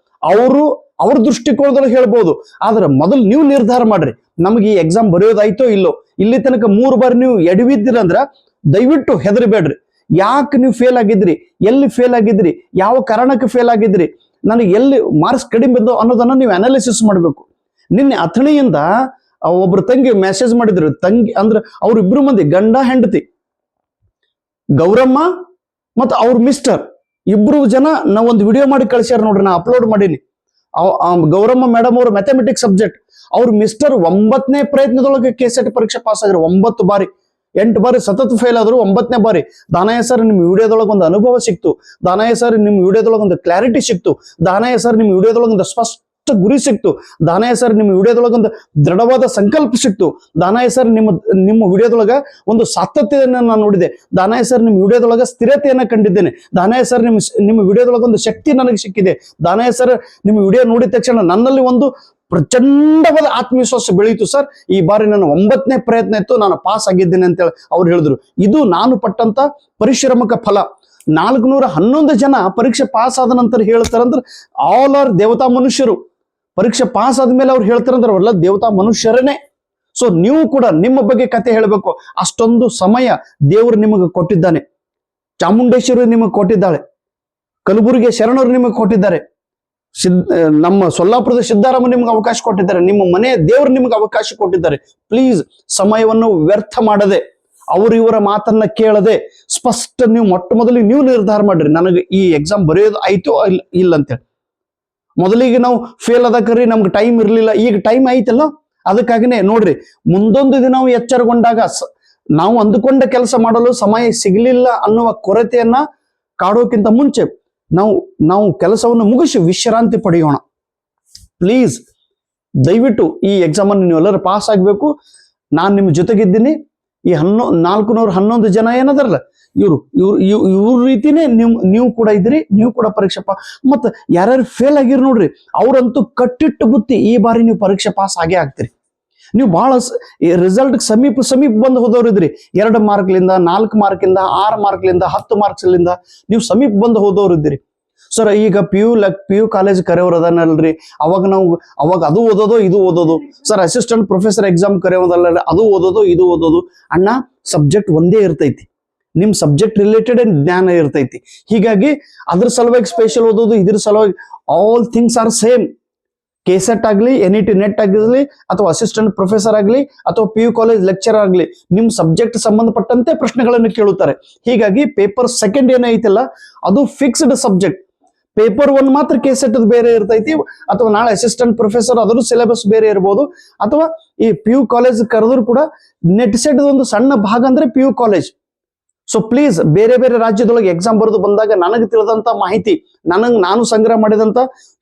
ಅವ್ರ ದೃಷ್ಟಿಕೋನದೊಳಗೆ ಹೇಳ್ಬೋದು. ಆದ್ರೆ ಮೊದಲು ನೀವು ನಿರ್ಧಾರ ಮಾಡ್ರಿ, ನಮ್ಗೆ ಈ ಎಕ್ಸಾಮ್ ಬರೆಯೋದಾಯ್ತೋ ಇಲ್ಲೋ. ಇಲ್ಲಿ ತನಕ 3 ಬಾರಿ ನೀವು ಎಡವಿದ್ದೀರಂದ್ರ ದಯವಿಟ್ಟು ಹೆದರಿಬೇಡ್ರಿ. ಯಾಕೆ ನೀವು ಫೇಲ್ ಆಗಿದ್ರಿ, ಎಲ್ಲಿ ಫೇಲ್ ಆಗಿದ್ರಿ, ಯಾವ ಕಾರಣಕ್ಕೆ ಫೇಲ್ ಆಗಿದ್ರಿ, ನನಗೆ ಎಲ್ಲಿ ಮಾರ್ಕ್ಸ್ ಕಡಿಮೆ ಬಂದು ಅನ್ನೋದನ್ನ ನೀವು ಅನಾಲಿಸಿಸ್ ಮಾಡಬೇಕು. ನಿನ್ನೆ ಅಥಣಿಯಿಂದ ಒಬ್ರು ತಂಗಿ ಮೆಸೇಜ್ ಮಾಡಿದ್ರು. ತಂಗಿ ಅಂದ್ರೆ ಅವ್ರಿಬ್ರು ಮಂದಿ ಗಂಡ ಹೆಂಡತಿ, ಗೌರಮ್ಮ ಮತ್ತು ಅವ್ರ ಮಿಸ್ಟರ್, ಇಬ್ರು ಜನ ನಾವು ಒಂದು ವಿಡಿಯೋ ಮಾಡಿ ಕಳಿಸ್ಯಾರ ನೋಡ್ರಿ, ನಾ ಅಪ್ಲೋಡ್ ಮಾಡೀನಿ. ಗೌರಮ್ಮ ಮೇಡಮ್ ಅವರು ಮ್ಯಾಥಮೆಟಿಕ್ಸ್ ಸಬ್ಜೆಕ್ಟ್, ಅವ್ರ ಮಿಸ್ಟರ್ 9ನೇ ಪ್ರಯತ್ನದೊಳಗೆ ಕೆಸೆಟ್ ಪರೀಕ್ಷೆ ಪಾಸ್ ಆಗಿರೋ. 9 ಬಾರಿ, 8 ಬಾರಿ ಸತತ ಫೇಲ್ ಆದ್ರು, 9ನೇ ಬಾರಿ ದಾನಯ್ಯ ಸರ್ ನಿಮ್ ವಿಡಿಯೋದೊಳಗೆ ಒಂದು ಅನುಭವ ಸಿಕ್ತು, ದಾನಯ್ಯ ಸರ್ ನಿಮ್ ವಿಡಿಯೋದೊಳಗೆ ಒಂದು ಕ್ಲಾರಿಟಿ ಸಿಕ್ತು, ದಾನಯ್ಯ ಸರ್ ನಿಮ್ ವಿಡಿಯೋದೊಳಗೆ ಒಂದು ಸ್ಪಷ್ಟ ಗುರಿ ಸಿಕ್ತು, ದಾನಯ್ಯ ಸರ್ ನಿಮ್ಮ ವಿಡಿಯೋದೊಳಗೆ ಒಂದು ದೃಢವಾದ ಸಂಕಲ್ಪ ಸಿಕ್ತು, ದಾನಯ್ಯ ಸರ್ ನಿಮ್ಮ ವಿಡಿಯೋದೊಳಗ ಒಂದು ಸಾತತ್ಯತೆಯನ್ನು ನಾನು ನೋಡಿದೆ, ದಾನಯ್ಯ ಸರ್ ನಿಮ್ಮ ವಿಡಿಯೋದೊಳಗ ಸ್ಥಿರತೆಯನ್ನ ಕಂಡಿದ್ದೇನೆ, ದಾನಯ್ಯ ಸರ್ ನಿಮ್ಮ ವಿಡಿಯೋದೊಳಗೆ ಒಂದು ಶಕ್ತಿ ನನಗೆ ಸಿಕ್ಕಿದೆ, ದಾನಯ್ಯ ಸರ್ ನಿಮ್ಮ ವಿಡಿಯೋ ನೋಡಿದ ತಕ್ಷಣ ನನ್ನಲ್ಲಿ ಒಂದು ಪ್ರಚಂಡವಾದ ಆತ್ಮವಿಶ್ವಾಸ ಬೆಳೀತು ಸರ್. ಈ ಬಾರಿ ನನ್ನ 9ನೇ ಪ್ರಯತ್ನ ಇತ್ತು, ನಾನು ಪಾಸ್ ಆಗಿದ್ದೇನೆ ಅಂತೇಳಿ ಅವ್ರು ಹೇಳಿದ್ರು. ಇದು ನಾನು ಪಟ್ಟಂತ ಪರಿಶ್ರಮಕ ಫಲ. 411 ಜನ ಪರೀಕ್ಷೆ ಪಾಸ್ ಆದ ನಂತರ ಹೇಳ್ತಾರಂದ್ರೆ ಆಲ್ ಆರ್ ದೇವತಾ ಮನುಷ್ಯರು. ಪರೀಕ್ಷೆ ಪಾಸ್ ಆದ್ಮೇಲೆ ಅವ್ರು ಹೇಳ್ತಾರಂದ್ರೆ ಅವರೆಲ್ಲ ದೇವತಾ ಮನುಷ್ಯರೇ. ಸೊ ನೀವು ಕೂಡ ನಿಮ್ಮ ಬಗ್ಗೆ ಕತೆ ಹೇಳಬೇಕು. ಅಷ್ಟೊಂದು ಸಮಯ ದೇವರು ನಿಮಗೆ ಕೊಟ್ಟಿದ್ದಾನೆ. ಚಾಮುಂಡೇಶ್ವರಿ ನಿಮಗೆ ಕೊಟ್ಟಿದ್ದಾಳೆ, ಕಲಬುರಗಿ ಶರಣರು ನಿಮಗೆ ಕೊಟ್ಟಿದ್ದಾರೆ, ನಮ್ಮ ಸೊಲ್ಲಾಪುರದ ಸಿದ್ದಾರಾಮ ನಿಮ್ಗೆ ಅವಕಾಶ ಕೊಟ್ಟಿದ್ದಾರೆ, ನಿಮ್ಮ ಮನೆ ದೇವರು ನಿಮ್ಗೆ ಅವಕಾಶ ಕೊಟ್ಟಿದ್ದಾರೆ. ಪ್ಲೀಸ್ ಸಮಯವನ್ನು ವ್ಯರ್ಥ ಮಾಡದೆ, ಇವರ ಮಾತನ್ನ ಕೇಳದೆ ಸ್ಪಷ್ಟ ನೀವು ಮೊಟ್ಟ ಮೊದಲಿಗೆ ನೀವು ನಿರ್ಧಾರ ಮಾಡ್ರಿ, ನನಗೆ ಈ ಎಕ್ಸಾಮ್ ಬರೆಯೋದು ಆಯ್ತೋ ಇಲ್ಲ ಅಂತೇಳಿ. ಮೊದಲಿಗೆ ನಾವು ಫೇಲ್ ಆದಕ್ರಿ ನಮ್ಗೆ ಟೈಮ್ ಇರ್ಲಿಲ್ಲ, ಈಗ ಟೈಮ್ ಐತಲ್ಲ. ಅದಕ್ಕಾಗಿನೇ ನೋಡ್ರಿ, ಮುಂದೊಂದು ದಿನ ನಾವು ಎಚ್ಚರಗೊಂಡಾಗ ನಾವು ಅಂದುಕೊಂಡ ಕೆಲಸ ಮಾಡಲು ಸಮಯ ಸಿಗಲಿಲ್ಲ ಅನ್ನುವ ಕೊರತೆಯನ್ನ ಕಾಡೋಕ್ಕಿಂತ ಮುಂಚೆ ನಾವು ಕೆಲಸವನ್ನು ಮುಗಿಸಿ ವಿಶ್ರಾಂತಿ ಪಡೆಯೋಣ. ಪ್ಲೀಸ್ ದಯವಿಟ್ಟು ಈ ಎಕ್ಸಾಮ್ ಅನ್ನು ನೀವೆಲ್ಲರೂ ಪಾಸ್ ಆಗ್ಬೇಕು. ನಾನು ನಿಮ್ಮ ಜೊತೆಗಿದ್ದೀನಿ. ಈ 411 ಜನ ಏನದಾರಲ್ಲ, ಇವ್ರ ರೀತಿನೇ ನೀವು ಕೂಡ ಇದ್ರಿ, ನೀವು ಕೂಡ ಪರೀಕ್ಷೆ ಮತ್ತೆ ಯಾರ್ಯಾರು ಫೇಲ್ ಆಗಿರ್ ನೋಡ್ರಿ, ಅವ್ರಂತೂ ಕಟ್ಟಿಟ್ಟು ಬುತ್ತಿ ಈ ಬಾರಿ ನೀವು ಪರೀಕ್ಷೆ ಪಾಸ್ ಆಗೇ ಆಗ್ತೀರಿ. ನೀವು ಬಹಳ ರಿಸಲ್ಟ್ ಸಮೀಪ ಬಂದು ಹೋದವ್ರು ಇದ್ರಿ. 2 ಮಾರ್ಕ್ಲಿಂದ 4 ಮಾರ್ಕ್ಲಿಂದ 6 ಮಾರ್ಕ್ಲಿಂದ 10 ಮಾರ್ಕ್ಸ್ಲಿಂದ ನೀವು ಸಮೀಪ ಬಂದು ಹೋದವ್ರು ಇದ್ದೀರಿ. ಸರ್ ಈಗ ಪಿ ಯು ಕಾಲೇಜ್ ಕರೆಯೋರು ಅದಾನಲ್ರಿ, ಅವಾಗ ಅದು ಓದೋದು ಇದು ಓದೋದು. ಸರ್ ಅಸಿಸ್ಟೆಂಟ್ ಪ್ರೊಫೆಸರ್ ಎಕ್ಸಾಮ್ ಕರೆಯೋದಲ್ಲ, ಅದು ಓದೋದು ಇದು ಓದೋದು. ಅಣ್ಣ ಸಬ್ಜೆಕ್ಟ್ ಒಂದೇ ಇರ್ತೈತಿ, ನಿಮ್ ಸಬ್ಜೆಕ್ಟ್ ರಿಲೇಟೆಡ್ ಜ್ಞಾನ ಇರ್ತೈತಿ. ಹೀಗಾಗಿ ಅದ್ರ ಸಲುವಾಗಿ ಸ್ಪೆಷಲ್ ಓದೋದು, ಇದ್ರ ಸಲುವಾಗಿ all things are same. KSET ಆಗ್ಲಿ, NET ನೆಟ್ ಆಗಲಿ, ಅಥವಾ ಅಸಿಸ್ಟೆಂಟ್ ಪ್ರೊಫೆಸರ್ ಆಗ್ಲಿ, ಅಥವಾ PU ಕಾಲೇಜ್ ಲೆಕ್ಚರ್ ಆಗ್ಲಿ, ನಿಮ್ ಸಬ್ಜೆಕ್ಟ್ ಸಂಬಂಧಪಟ್ಟಂತೆ ಪ್ರಶ್ನೆಗಳನ್ನು ಕೇಳುತ್ತಾರೆ. ಹೀಗಾಗಿ ಪೇಪರ್ ಸೆಕೆಂಡ್ ಏನೈತಿಲ್ಲ ಅದು ಫಿಕ್ಸ್ಡ್ ಸಬ್ಜೆಕ್ಟ್. ಪೇಪರ್ 1 ಮಾತ್ರ ಕೆಸೆಟ್ ಬೇರೆ ಇರ್ತೈತಿ, ಅಥವಾ ನಾಳೆ ಅಸಿಸ್ಟೆಂಟ್ ಪ್ರೊಫೆಸರ್ ಅದ್ರ ಸಿಲೆಬಸ್ ಬೇರೆ ಇರ್ಬೋದು, ಅಥವಾ ಈ PU ಕಾಲೇಜ್ ಕರೆದ್ರು ಕೂಡ ನೆಟ್ ಸೆಟ್ ಒಂದು ಸಣ್ಣ ಭಾಗ ಅಂದ್ರೆ PU ಕಾಲೇಜ್. ಸೊ ಪ್ಲೀಸ್, ಬೇರೆ ಬೇರೆ ರಾಜ್ಯದೊಳಗೆ ಎಕ್ಸಾಮ್ ಬರೆದು ಬಂದಾಗ ನನಗೆ ತಿಳಿದಂತ ಮಾಹಿತಿ, ನಾನು ಸಂಗ್ರಹ ಮಾಡಿದಂತ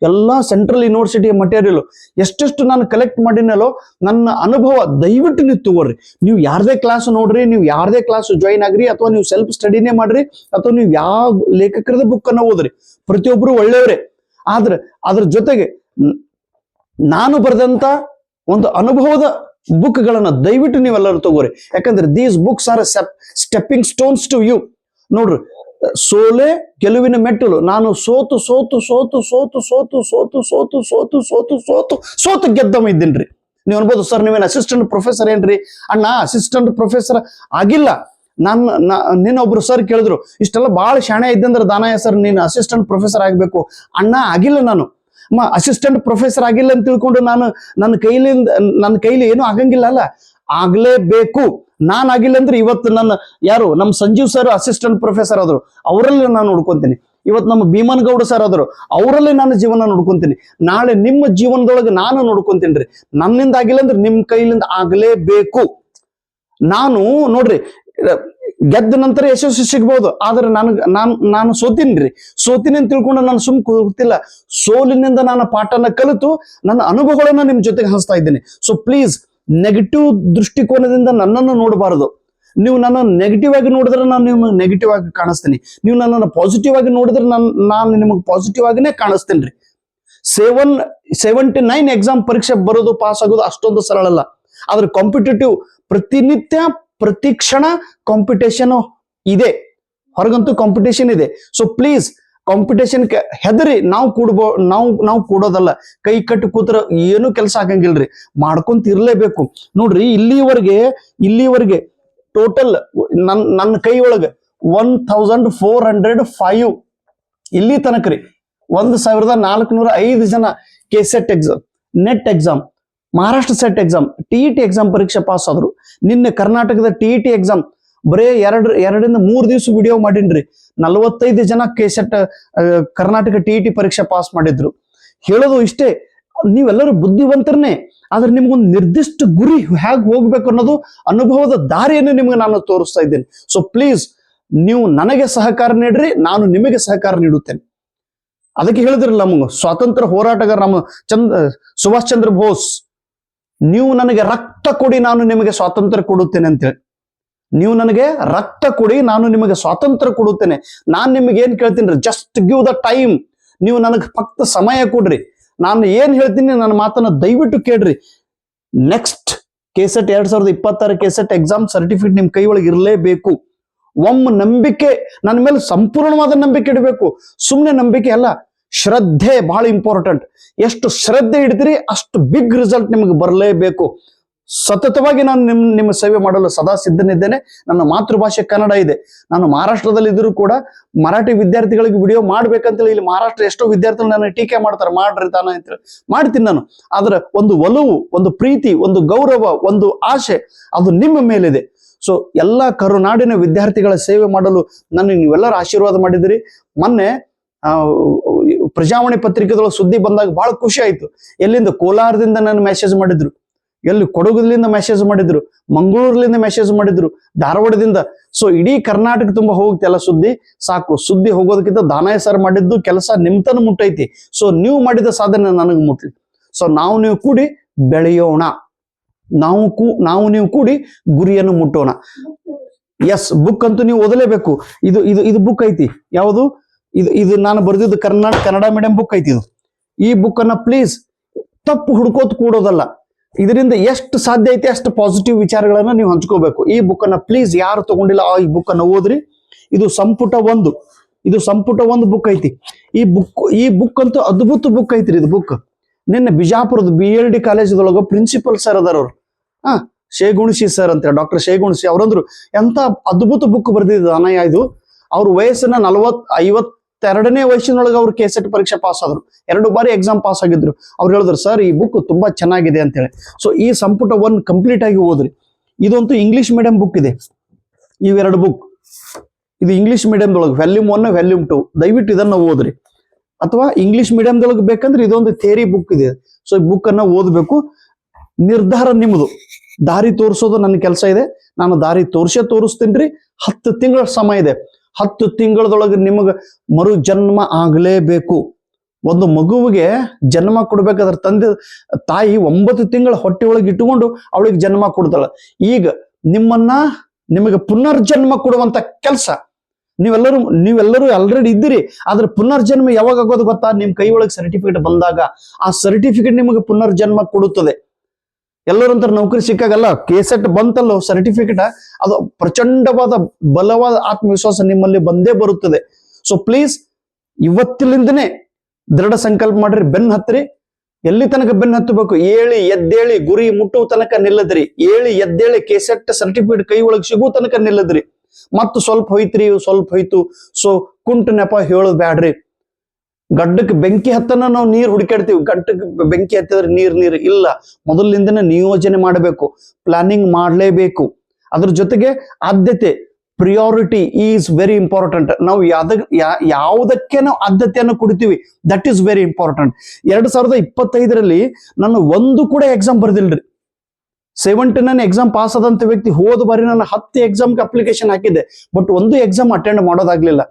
ಎಲ್ಲಾ ಸೆಂಟ್ರಲ್ ಯೂನಿವರ್ಸಿಟಿಯ ಮಟೀರಿಯಲ್ ಎಷ್ಟೆಷ್ಟು ನಾನು ಕಲೆಕ್ಟ್ ಮಾಡಿನಲ್ಲೋ, ನನ್ನ ಅನುಭವ ದಯವಿಟ್ಟು ನೀವು ತಗೋರಿ. ನೀವು ಯಾರದೇ ಕ್ಲಾಸ್ ನೋಡ್ರಿ, ನೀವು ಯಾರದೇ ಕ್ಲಾಸ್ ಜಾಯಿನ್ ಆಗ್ರಿ, ಅಥವಾ ನೀವು ಸೆಲ್ಫ್ ಸ್ಟಡಿನೇ ಮಾಡ್ರಿ, ಅಥವಾ ನೀವು ಯಾವ ಲೇಖಕರದ ಬುಕ್ ಅನ್ನ ಓದ್ರಿ, ಪ್ರತಿಯೊಬ್ರು ಒಳ್ಳೆಯವರೇ. ಆದ್ರೆ ಅದ್ರ ಜೊತೆಗೆ ನಾನು ಬರೆದಂತ ಒಂದು ಅನುಭವದ ಬುಕ್ಗಳನ್ನ ದಯವಿಟ್ಟು ನೀವೆಲ್ಲರೂ ತಗೋರಿ. ಯಾಕಂದ್ರೆ these books are stepping stones to you. ನೋಡ್ರಿ, ಸೋಲೆ ಗೆಲುವಿನ ಮೆಟ್ಟಲು. ನಾನು ಸೋತು ಸೋತು ಸೋತು ಸೋತು ಸೋತು ಸೋತು ಸೋತು ಸೋತು ಸೋತು ಸೋತು ಸೋತು ಗೆದ್ದವ ಇದ್ದೀನ್ರಿ. ನೀವು ಅನ್ಬೋದು, ಸರ್ ನೀವೇನು ಅಸಿಸ್ಟೆಂಟ್ ಪ್ರೊಫೆಸರ್ ಏನ್ರಿ? ಅಣ್ಣ ಅಸಿಸ್ಟೆಂಟ್ ಪ್ರೊಫೆಸರ್ ಆಗಿಲ್ಲ. ನಿನ್ನೊಬ್ರು ಸರ್ ಕೇಳಿದ್ರು, ಇಷ್ಟೆಲ್ಲ ಬಹಳ ಶಾಣೆ ಇದ್ದಂದ್ರೆ ದಾನಯ್ಯ ಸರ್ ನೀನು ಅಸಿಸ್ಟೆಂಟ್ ಪ್ರೊಫೆಸರ್ ಆಗ್ಬೇಕು. ಅಣ್ಣ ಆಗಿಲ್ಲ, ನಾನು ಅಸಿಸ್ಟೆಂಟ್ ಪ್ರೊಫೆಸರ್ ಆಗಿಲ್ಲ ಅಂತ ತಿಳ್ಕೊಂಡು ನನ್ನ ಕೈಲಿ ಏನೂ ಆಗಂಗಿಲ್ಲ. ಅಲ್ಲ, ಆಗ್ಲೇಬೇಕು. ನಾನ್ ಆಗಿಲ್ಲ ಅಂದ್ರೆ ಇವತ್ತು ನಮ್ಮ ಸಂಜೀವ್ ಸರ್ ಅಸಿಸ್ಟೆಂಟ್ ಪ್ರೊಫೆಸರ್ ಆದ್ರು, ಅವರಲ್ಲಿ ನಾನು ನೋಡ್ಕೊಂತೀನಿ. ಇವತ್ತು ನಮ್ಮ ಭೀಮನ್ ಗೌಡ ಸರ್ ಆದ್ರು, ಅವರಲ್ಲಿ ನಾನು ಜೀವನ ನೋಡ್ಕೊಂತೀನಿ. ನಾಳೆ ನಿಮ್ಮ ಜೀವನದೊಳಗೆ ನಾನು ನೋಡ್ಕೊಂತೀನಿ. ನನ್ನಿಂದ ಆಗಿಲ್ಲ ಅಂದ್ರೆ ನಿಮ್ ಕೈಲಿಂದ ಆಗ್ಲೇಬೇಕು. ನಾನು ನೋಡ್ರಿ, ಗೆದ್ದ ನಂತರ ಯಶಸ್ಸು ಸಿಗ್ಬಹುದು, ಆದ್ರೆ ನಾನು ಸೋತೀನಿ ಅಂತ ತಿಳ್ಕೊಂಡು ನಾನು ಸುಮ್ ಕೂತಿಲ್ಲ. ಸೋಲಿನಿಂದ ನಾನು ಪಾಠನ ಕಲಿತು ನನ್ನ ಅನುಭವಗಳನ್ನ ನಿಮ್ ಜೊತೆಗೆ ಹಂಚ್ತಾ ಇದ್ದೀನಿ. ಸೊ ಪ್ಲೀಸ್, ನೆಗೆಟಿವ್ ದೃಷ್ಟಿಕೋನದಿಂದ ನನ್ನನ್ನು ನೋಡಬಾರದು. ನೀವು ನನ್ನನ್ನು ನೆಗೆಟಿವ್ ಆಗಿ ನೋಡಿದ್ರೆ ನಾನು ನಿಮಗೆ ನೆಗೆಟಿವ್ ಆಗಿ ಕಾಣಿಸ್ತೀನಿ. ನೀವು ನನ್ನನ್ನು ಪಾಸಿಟಿವ್ ಆಗಿ ನೋಡಿದ್ರೆ ನಾನು ನಿಮಗೆ ಪಾಸಿಟಿವ್ ಆಗಿನೇ ಕಾಣಿಸ್ತೀನಿ ರೀ. 79 ಎಕ್ಸಾಮ್ ಪರೀಕ್ಷೆ ಬರೋದು, ಪಾಸ್ ಆಗೋದು ಅಷ್ಟೊಂದು ಸರಳ ಅಲ್ಲ. ಆದ್ರೆ ಕಾಂಪಿಟೇಟಿವ್ ಪ್ರತಿನಿತ್ಯ ಪ್ರತಿ ಕ್ಷಣ ಕಾಂಪಿಟೇಷನ್ ಇದೆ, ಹೊರಗಂತೂ ಕಾಂಪಿಟೇಷನ್ ಇದೆ. ಸೊ ಪ್ಲೀಸ್, ಕಾಂಪಿಟೇಷನ್ ಹೆದರಿ ನಾವು ಕೂಡೋದಲ್ಲ. ಕೈ ಕಟ್ಟಿ ಕೂತ್ರ ಏನು ಕೆಲಸ ಆಗಂಗಿಲ್ರಿ, ಮಾಡ್ಕೊಂತ ಇರ್ಲೇಬೇಕು. ನೋಡ್ರಿ, ಇಲ್ಲಿವರೆಗೆ ಟೋಟಲ್ ನನ್ನ ಕೈ ಒಳಗೆ 1405 ಇಲ್ಲಿ ತನಕ ರೀ 1405 ಜನ KSET exam, net exam, Maharashtra set exam, TET exam ಪರೀಕ್ಷೆ ಪಾಸ್ ಆದ್ರು. ನಿನ್ನೆ ಕರ್ನಾಟಕದ TET ಎಕ್ಸಾಮ್ ಬರೇ 2ರಿಂದ 3 ದಿವಸ ವಿಡಿಯೋ ಮಾಡಿನ್ರಿ. 45 ಜನ ಕೆಸೆಟ್ ಕರ್ನಾಟಕ TET ಪರೀಕ್ಷೆ ಪಾಸ್ ಮಾಡಿದ್ರು. ಹೇಳೋದು ಇಷ್ಟೇ, ನೀವೆಲ್ಲರೂ ಬುದ್ಧಿವಂತರನ್ನೇ, ಆದ್ರೆ ನಿಮ್ಗೊಂದು ನಿರ್ದಿಷ್ಟ ಗುರಿ ಹೇಗೆ ಹೋಗ್ಬೇಕು ಅನ್ನೋದು ಅನುಭವದ ದಾರಿಯನ್ನು ನಿಮ್ಗೆ ನಾನು ತೋರಿಸ್ತಾ ಇದ್ದೇನೆ. ಸೊ ಪ್ಲೀಸ್, ನೀವು ನನಗೆ ಸಹಕಾರ ನೀಡ್ರಿ, ನಾನು ನಿಮಗೆ ಸಹಕಾರ ನೀಡುತ್ತೇನೆ. ಅದಕ್ಕೆ ಹೇಳಿದ್ರಲ್ಲ, ನಮಗೆ ಸ್ವಾತಂತ್ರ್ಯ ಹೋರಾಟಗಾರ ನಮ್ಮ ಸುಭಾಷ್ ಚಂದ್ರ ಬೋಸ್, ನೀವು ನನಗೆ ರಕ್ತ ಕೊಡಿ, ನಾನು ನಿಮಗೆ ಸ್ವಾತಂತ್ರ್ಯ ಕೊಡುತ್ತೇನೆ ಅಂತೇಳಿ. ನೀವು ನನಗೆ ರಕ್ತ ಕೊಡಿ, ನಾನು ನಿಮಗೆ ಸ್ವಾತಂತ್ರ್ಯ ಕೊಡುತ್ತೇನೆ. ನಾನ್ ನಿಮಗೆ ಏನ್ ಕೇಳ್ತೀನಿ, ಜಸ್ಟ್ ಗಿವ್ ದ ಟೈಮ್. ನೀವು ನನಗೆ ಫಕ್ತ ಸಮಯ ಕೊಡ್ರಿ. ನಾನು ಏನ್ ಹೇಳ್ತೀನಿ ನನ್ನ ಮಾತನ್ನ ದಯವಿಟ್ಟು ಕೇಳ್ರಿ. Next KSET 2026 KSET exam certificate ನಿಮ್ ಕೈ ಒಳಗೆ ಇರಲೇಬೇಕು. ನಂಬಿಕೆ, ನನ್ನ ಮೇಲೆ ಸಂಪೂರ್ಣವಾದ ನಂಬಿಕೆ ಇಡಬೇಕು. ಸುಮ್ಮನೆ ನಂಬಿಕೆ ಅಲ್ಲ, ಶ್ರದ್ಧೆ ಬಹಳ ಇಂಪಾರ್ಟೆಂಟ್. ಎಷ್ಟು ಶ್ರದ್ಧೆ ಇಡ್ತೀರಿ ಅಷ್ಟು ಬಿಗ್ ರಿಸಲ್ಟ್ ನಿಮಗೆ ಬರಲೇಬೇಕು. ಸತತವಾಗಿ ನಾನು ನಿಮ್ಮ ಸೇವೆ ಮಾಡಲು ಸದಾ ಸಿದ್ಧನಿದ್ದೇನೆ. ನನ್ನ ಮಾತೃಭಾಷೆ ಕನ್ನಡ ಇದೆ. ನಾನು ಮಹಾರಾಷ್ಟ್ರದಲ್ಲಿ ಇದ್ರೂ ಕೂಡ ಮರಾಠಿ ವಿದ್ಯಾರ್ಥಿಗಳಿಗೆ ವಿಡಿಯೋ ಮಾಡ್ಬೇಕಂತೇಳಿ ಇಲ್ಲಿ ಮಹಾರಾಷ್ಟ್ರ ಎಷ್ಟೋ ವಿದ್ಯಾರ್ಥಿಗಳು ನನ್ನ ಟೀಕೆ ಮಾಡ್ತಾರೆ, ಮಾಡ್ರಿ ತಾನ ಅಂತೇಳಿ. ಮಾಡ್ತೀನಿ ನಾನು. ಆದ್ರೆ ಒಂದು ಒಲವು, ಒಂದು ಪ್ರೀತಿ, ಒಂದು ಗೌರವ, ಒಂದು ಆಶೆ ಅದು ನಿಮ್ಮ ಮೇಲಿದೆ. ಸೊ ಎಲ್ಲಾ ಕರುನಾಡಿನ ವಿದ್ಯಾರ್ಥಿಗಳ ಸೇವೆ ಮಾಡಲು ನನಗೆ ನೀವೆಲ್ಲರೂ ಆಶೀರ್ವಾದ ಮಾಡಿದಿರಿ. ಮೊನ್ನೆ ಪ್ರಜಾವಾಣಿ ಪತ್ರಿಕೆದೊಳಗೆ ಸುದ್ದಿ ಬಂದಾಗ ಬಹಳ ಖುಷಿ ಆಯ್ತು. ಎಲ್ಲಿಂದ? ಕೋಲಾರದಿಂದ ನನ್ನ ಮೆಸೇಜ್ ಮಾಡಿದ್ರು, ಎಲ್ಲಿ ಕೊಡಗುಲಿಂದ ಮೆಸೇಜ್ ಮಾಡಿದ್ರು, ಮಂಗಳೂರಿನಿಂದ ಮೆಸೇಜ್ ಮಾಡಿದ್ರು, ಧಾರವಾಡದಿಂದ. ಸೊ ಇಡೀ ಕರ್ನಾಟಕ ತುಂಬಾ ಹೋಗ್ತಿಲ್ಲ ಸುದ್ದಿ. ಸಾಕು, ಸುದ್ದಿ ಹೋಗೋದಕ್ಕಿಂತ ದಾನಯ್ಯ ಸರ್ ಮಾಡಿದ್ದು ಕೆಲಸ ನಿಮ್ತನ ಮುಟ್ಟೈತಿ. ಸೊ ನೀವು ಮಾಡಿದ ಸಾಧನೆ ನನಗೆ ಮುಟ್ಲಿ. ಸೊ ನೀವು ಕೂಡಿ ಬೆಳೆಯೋಣ, ನಾವು ನೀವು ಕೂಡಿ ಗುರಿಯನ್ನು ಮುಟ್ಟೋಣ. ಎಸ್, ಬುಕ್ ಅಂತೂ ನೀವು ಓದಲೇಬೇಕು. ಇದು ಬುಕ್ ಐತಿ. ಯಾವುದು ಇದು ನಾನು ಬರೆದಿದ್ದು ಕನ್ನಡ ಮೀಡಿಯಂ ಬುಕ್ ಐತಿ. ಈ ಬುಕ್ ಅನ್ನ ಪ್ಲೀಸ್ ತಪ್ಪು ಹುಡ್ಕೋತ್ ಕೂಡೋದಲ್ಲ, ಇದರಿಂದ ಎಷ್ಟು ಸಾಧ್ಯ ಐತೆ ಅಷ್ಟು ಪಾಸಿಟಿವ್ ವಿಚಾರಗಳನ್ನ ನೀವು ಹಂಚ್ಕೋಬೇಕು. ಈ ಬುಕ್ ಅನ್ನ ಪ್ಲೀಸ್ ಯಾರು ತಗೊಂಡಿಲ್ಲ ಈ ಬುಕ್ ಅನ್ನ ಓದ್ರಿ. ಇದು ಸಂಪುಟ 1, ಇದು ಸಂಪುಟ 1 ಬುಕ್ ಐತಿ. ಈ ಬುಕ್ ಅಂತೂ ಅದ್ಭುತ ಬುಕ್ ಐತ್ರಿ. ಇದು ಬುಕ್ ನಿನ್ನೆ ಬಿಜಾಪುರದ BLD ಕಾಲೇಜದೊಳಗ ಪ್ರಿನ್ಸಿಪಲ್ ಸರ್ ಅದಾರ ಅವ್ರು, ಶೇಗುಣಸಿ ಸರ್ ಅಂತ, ಡಾಕ್ಟರ್ ಶೇಗುಣಸಿ ಅವರಂದ್ರು ಎಂತ ಅದ್ಭುತ ಬುಕ್ ಬರ್ದಿದ್ದು ಅನಯ. ಇದು ಅವ್ರ ವಯಸ್ಸನ್ನ 52ನೇ ವಯಸ್ಸಿನೊಳಗೆ ಅವ್ರು KCET ಪರೀಕ್ಷೆ ಪಾಸ್ ಆದ್ರು, 2 ಬಾರಿ ಎಕ್ಸಾಮ್ ಪಾಸ್ ಆಗಿದ್ರು. ಅವ್ರು ಹೇಳಿದ್ರು ಸರ್ ಈ ಬುಕ್ ತುಂಬಾ ಚೆನ್ನಾಗಿದೆ ಅಂತೇಳಿ. ಸೊ ಈ ಸಂಪುಟ 1 ಕಂಪ್ಲೀಟ್ ಆಗಿ ಓದ್ರಿ. ಇದಂತೂ ಇಂಗ್ಲಿಷ್ ಮೀಡಿಯಂ ಬುಕ್ ಇದೆ. ಇವೆರಡು ಬುಕ್ ಇದು ಇಂಗ್ಲಿಷ್ ಮೀಡಿಯಂದೊಳಗೆ ವ್ಯಾಲ್ಯೂಮ್ 1 ವ್ಯಾಲ್ಯೂಮ್ 2, ದಯವಿಟ್ಟು ಇದನ್ನ ಓದ್ರಿ. ಅಥವಾ ಇಂಗ್ಲಿಷ್ ಮೀಡಿಯಂದೊಳಗೆ ಬೇಕಂದ್ರೆ ಇದೊಂದು ಥಿಯರಿ ಬುಕ್ ಇದೆ. ಸೊ ಈ ಬುಕ್ ಅನ್ನ ಓದ್ಬೇಕು. ನಿರ್ಧಾರ ನಿಮ್ಮದು, ದಾರಿ ತೋರಿಸೋದು ನನ್ನ ಕೆಲಸ ಇದೆ. ನಾನು ದಾರಿ ತೋರಿಸ್ತೀನಿ. 10 ತಿಂಗಳ ಸಮಯ ಇದೆ. 10 ತಿಂಗಳದೊಳಗೆ ನಿಮಗೆ ಮರು ಜನ್ಮ ಆಗಲೇಬೇಕು. ಒಂದು ಮಗುವಿಗೆ ಜನ್ಮ ಕೊಡ್ಬೇಕಾದ್ರೆ ತಾಯಿ 9 ತಿಂಗಳ ಹೊಟ್ಟೆ ಒಳಗೆ ಇಟ್ಟುಕೊಂಡು ಅವಳಿಗೆ ಜನ್ಮ ಕೊಡ್ತಾಳ. ಈಗ ನಿಮಗೆ ಪುನರ್ಜನ್ಮ ಕೊಡುವಂತ ಕೆಲಸ ನೀವೆಲ್ಲರೂ ಆಲ್ರೆಡಿ ಇದ್ದೀರಿ. ಆದ್ರೆ ಪುನರ್ಜನ್ಮ ಯಾವಾಗ ಆಗೋದು ಗೊತ್ತಾ? ನಿಮ್ ಕೈ ಒಳಗೆ ಸರ್ಟಿಫಿಕೇಟ್ ಬಂದಾಗ ಆ ಸರ್ಟಿಫಿಕೇಟ್ ನಿಮಗೆ ಪುನರ್ಜನ್ಮ ಕೊಡುತ್ತದೆ. ಎಲ್ಲರಂತರ ನೌಕರಿ ಸಿಕ್ಕಾಗಲ್ಲ, KCET ಬಂತಲ್ಲೋ ಸರ್ಟಿಫಿಕೇಟ್, ಅದು ಪ್ರಚಂಡವಾದ ಬಲವಾದ ಆತ್ಮವಿಶ್ವಾಸ ನಿಮ್ಮಲ್ಲಿ ಬಂದೇ ಬರುತ್ತದೆ. ಸೊ ಪ್ಲೀಸ್ ಇವತ್ತಿನಿಂದನೇ ದೃಢ ಸಂಕಲ್ಪ ಮಾಡ್ರಿ, ಬೆನ್ನು ಹತ್ತಿರಿ. ಎಲ್ಲಿ ತನಕ ಬೆನ್ನು ಹತ್ತಬೇಕು? ಎದ್ದೇಳಿ ಗುರಿ ಮುಟ್ಟುವ ತನಕ ನಿಲ್ಲದ್ರಿ. ಎದ್ದೇಳಿ KCET ಸರ್ಟಿಫಿಕೇಟ್ ಕೈ ಒಳಗೆ ಸಿಗುವ ತನಕ ನಿಲ್ಲದ್ರಿ. ಮತ್ತು ಸ್ವಲ್ಪ ಹೋಯ್ತು. ಸೊ ಕುಂಟು ನೆಪ ಹೇಳೋದು ಬ್ಯಾಡ್ರಿ. ಗಡ್ಡಕ್ಕೆ ಬೆಂಕಿ ಹತ್ತನ ನಾವು ನೀರು ಹುಡುಕಾಡ್ತೀವಿ, ಗಡ್ಡಕ್ಕೆ ಬೆಂಕಿ ಹತ್ತಿದ್ರೆ ನೀರು ಇಲ್ಲ. ಮೊದಲಿನಿಂದನೇ ನಿಯೋಜನೆ ಮಾಡಬೇಕು, ಪ್ಲಾನಿಂಗ್ ಮಾಡಲೇಬೇಕು. ಅದ್ರ ಜೊತೆಗೆ ಆದ್ಯತೆ, ಪ್ರಿಯಾರಿಟಿ ಈಸ್ ವೆರಿ ಇಂಪಾರ್ಟೆಂಟ್. ನಾವು ಯಾವುದಕ್ಕೆ ನಾವು ಆದ್ಯತೆಯನ್ನು ಕೊಡ್ತೀವಿ, ದಟ್ ಈಸ್ ವೆರಿ ಇಂಪಾರ್ಟೆಂಟ್. 2025ರಲ್ಲಿ ನಾನು ಒಂದು ಕೂಡ ಎಕ್ಸಾಮ್ ಬರ್ದಿಲ್ರಿ. 79 ಎಕ್ಸಾಮ್ ಪಾಸ್ ಆದಂತ ವ್ಯಕ್ತಿ. ಹೋದ ಬಾರಿ ನಾನು 10 ಎಕ್ಸಾಮ್ಗೆ ಅಪ್ಲಿಕೇಶನ್ ಹಾಕಿದ್ದೆ, ಬಟ್ ಒಂದು ಎಕ್ಸಾಮ್ ಅಟೆಂಡ್ ಮಾಡೋದಾಗ್ಲಿಲ್ಲ.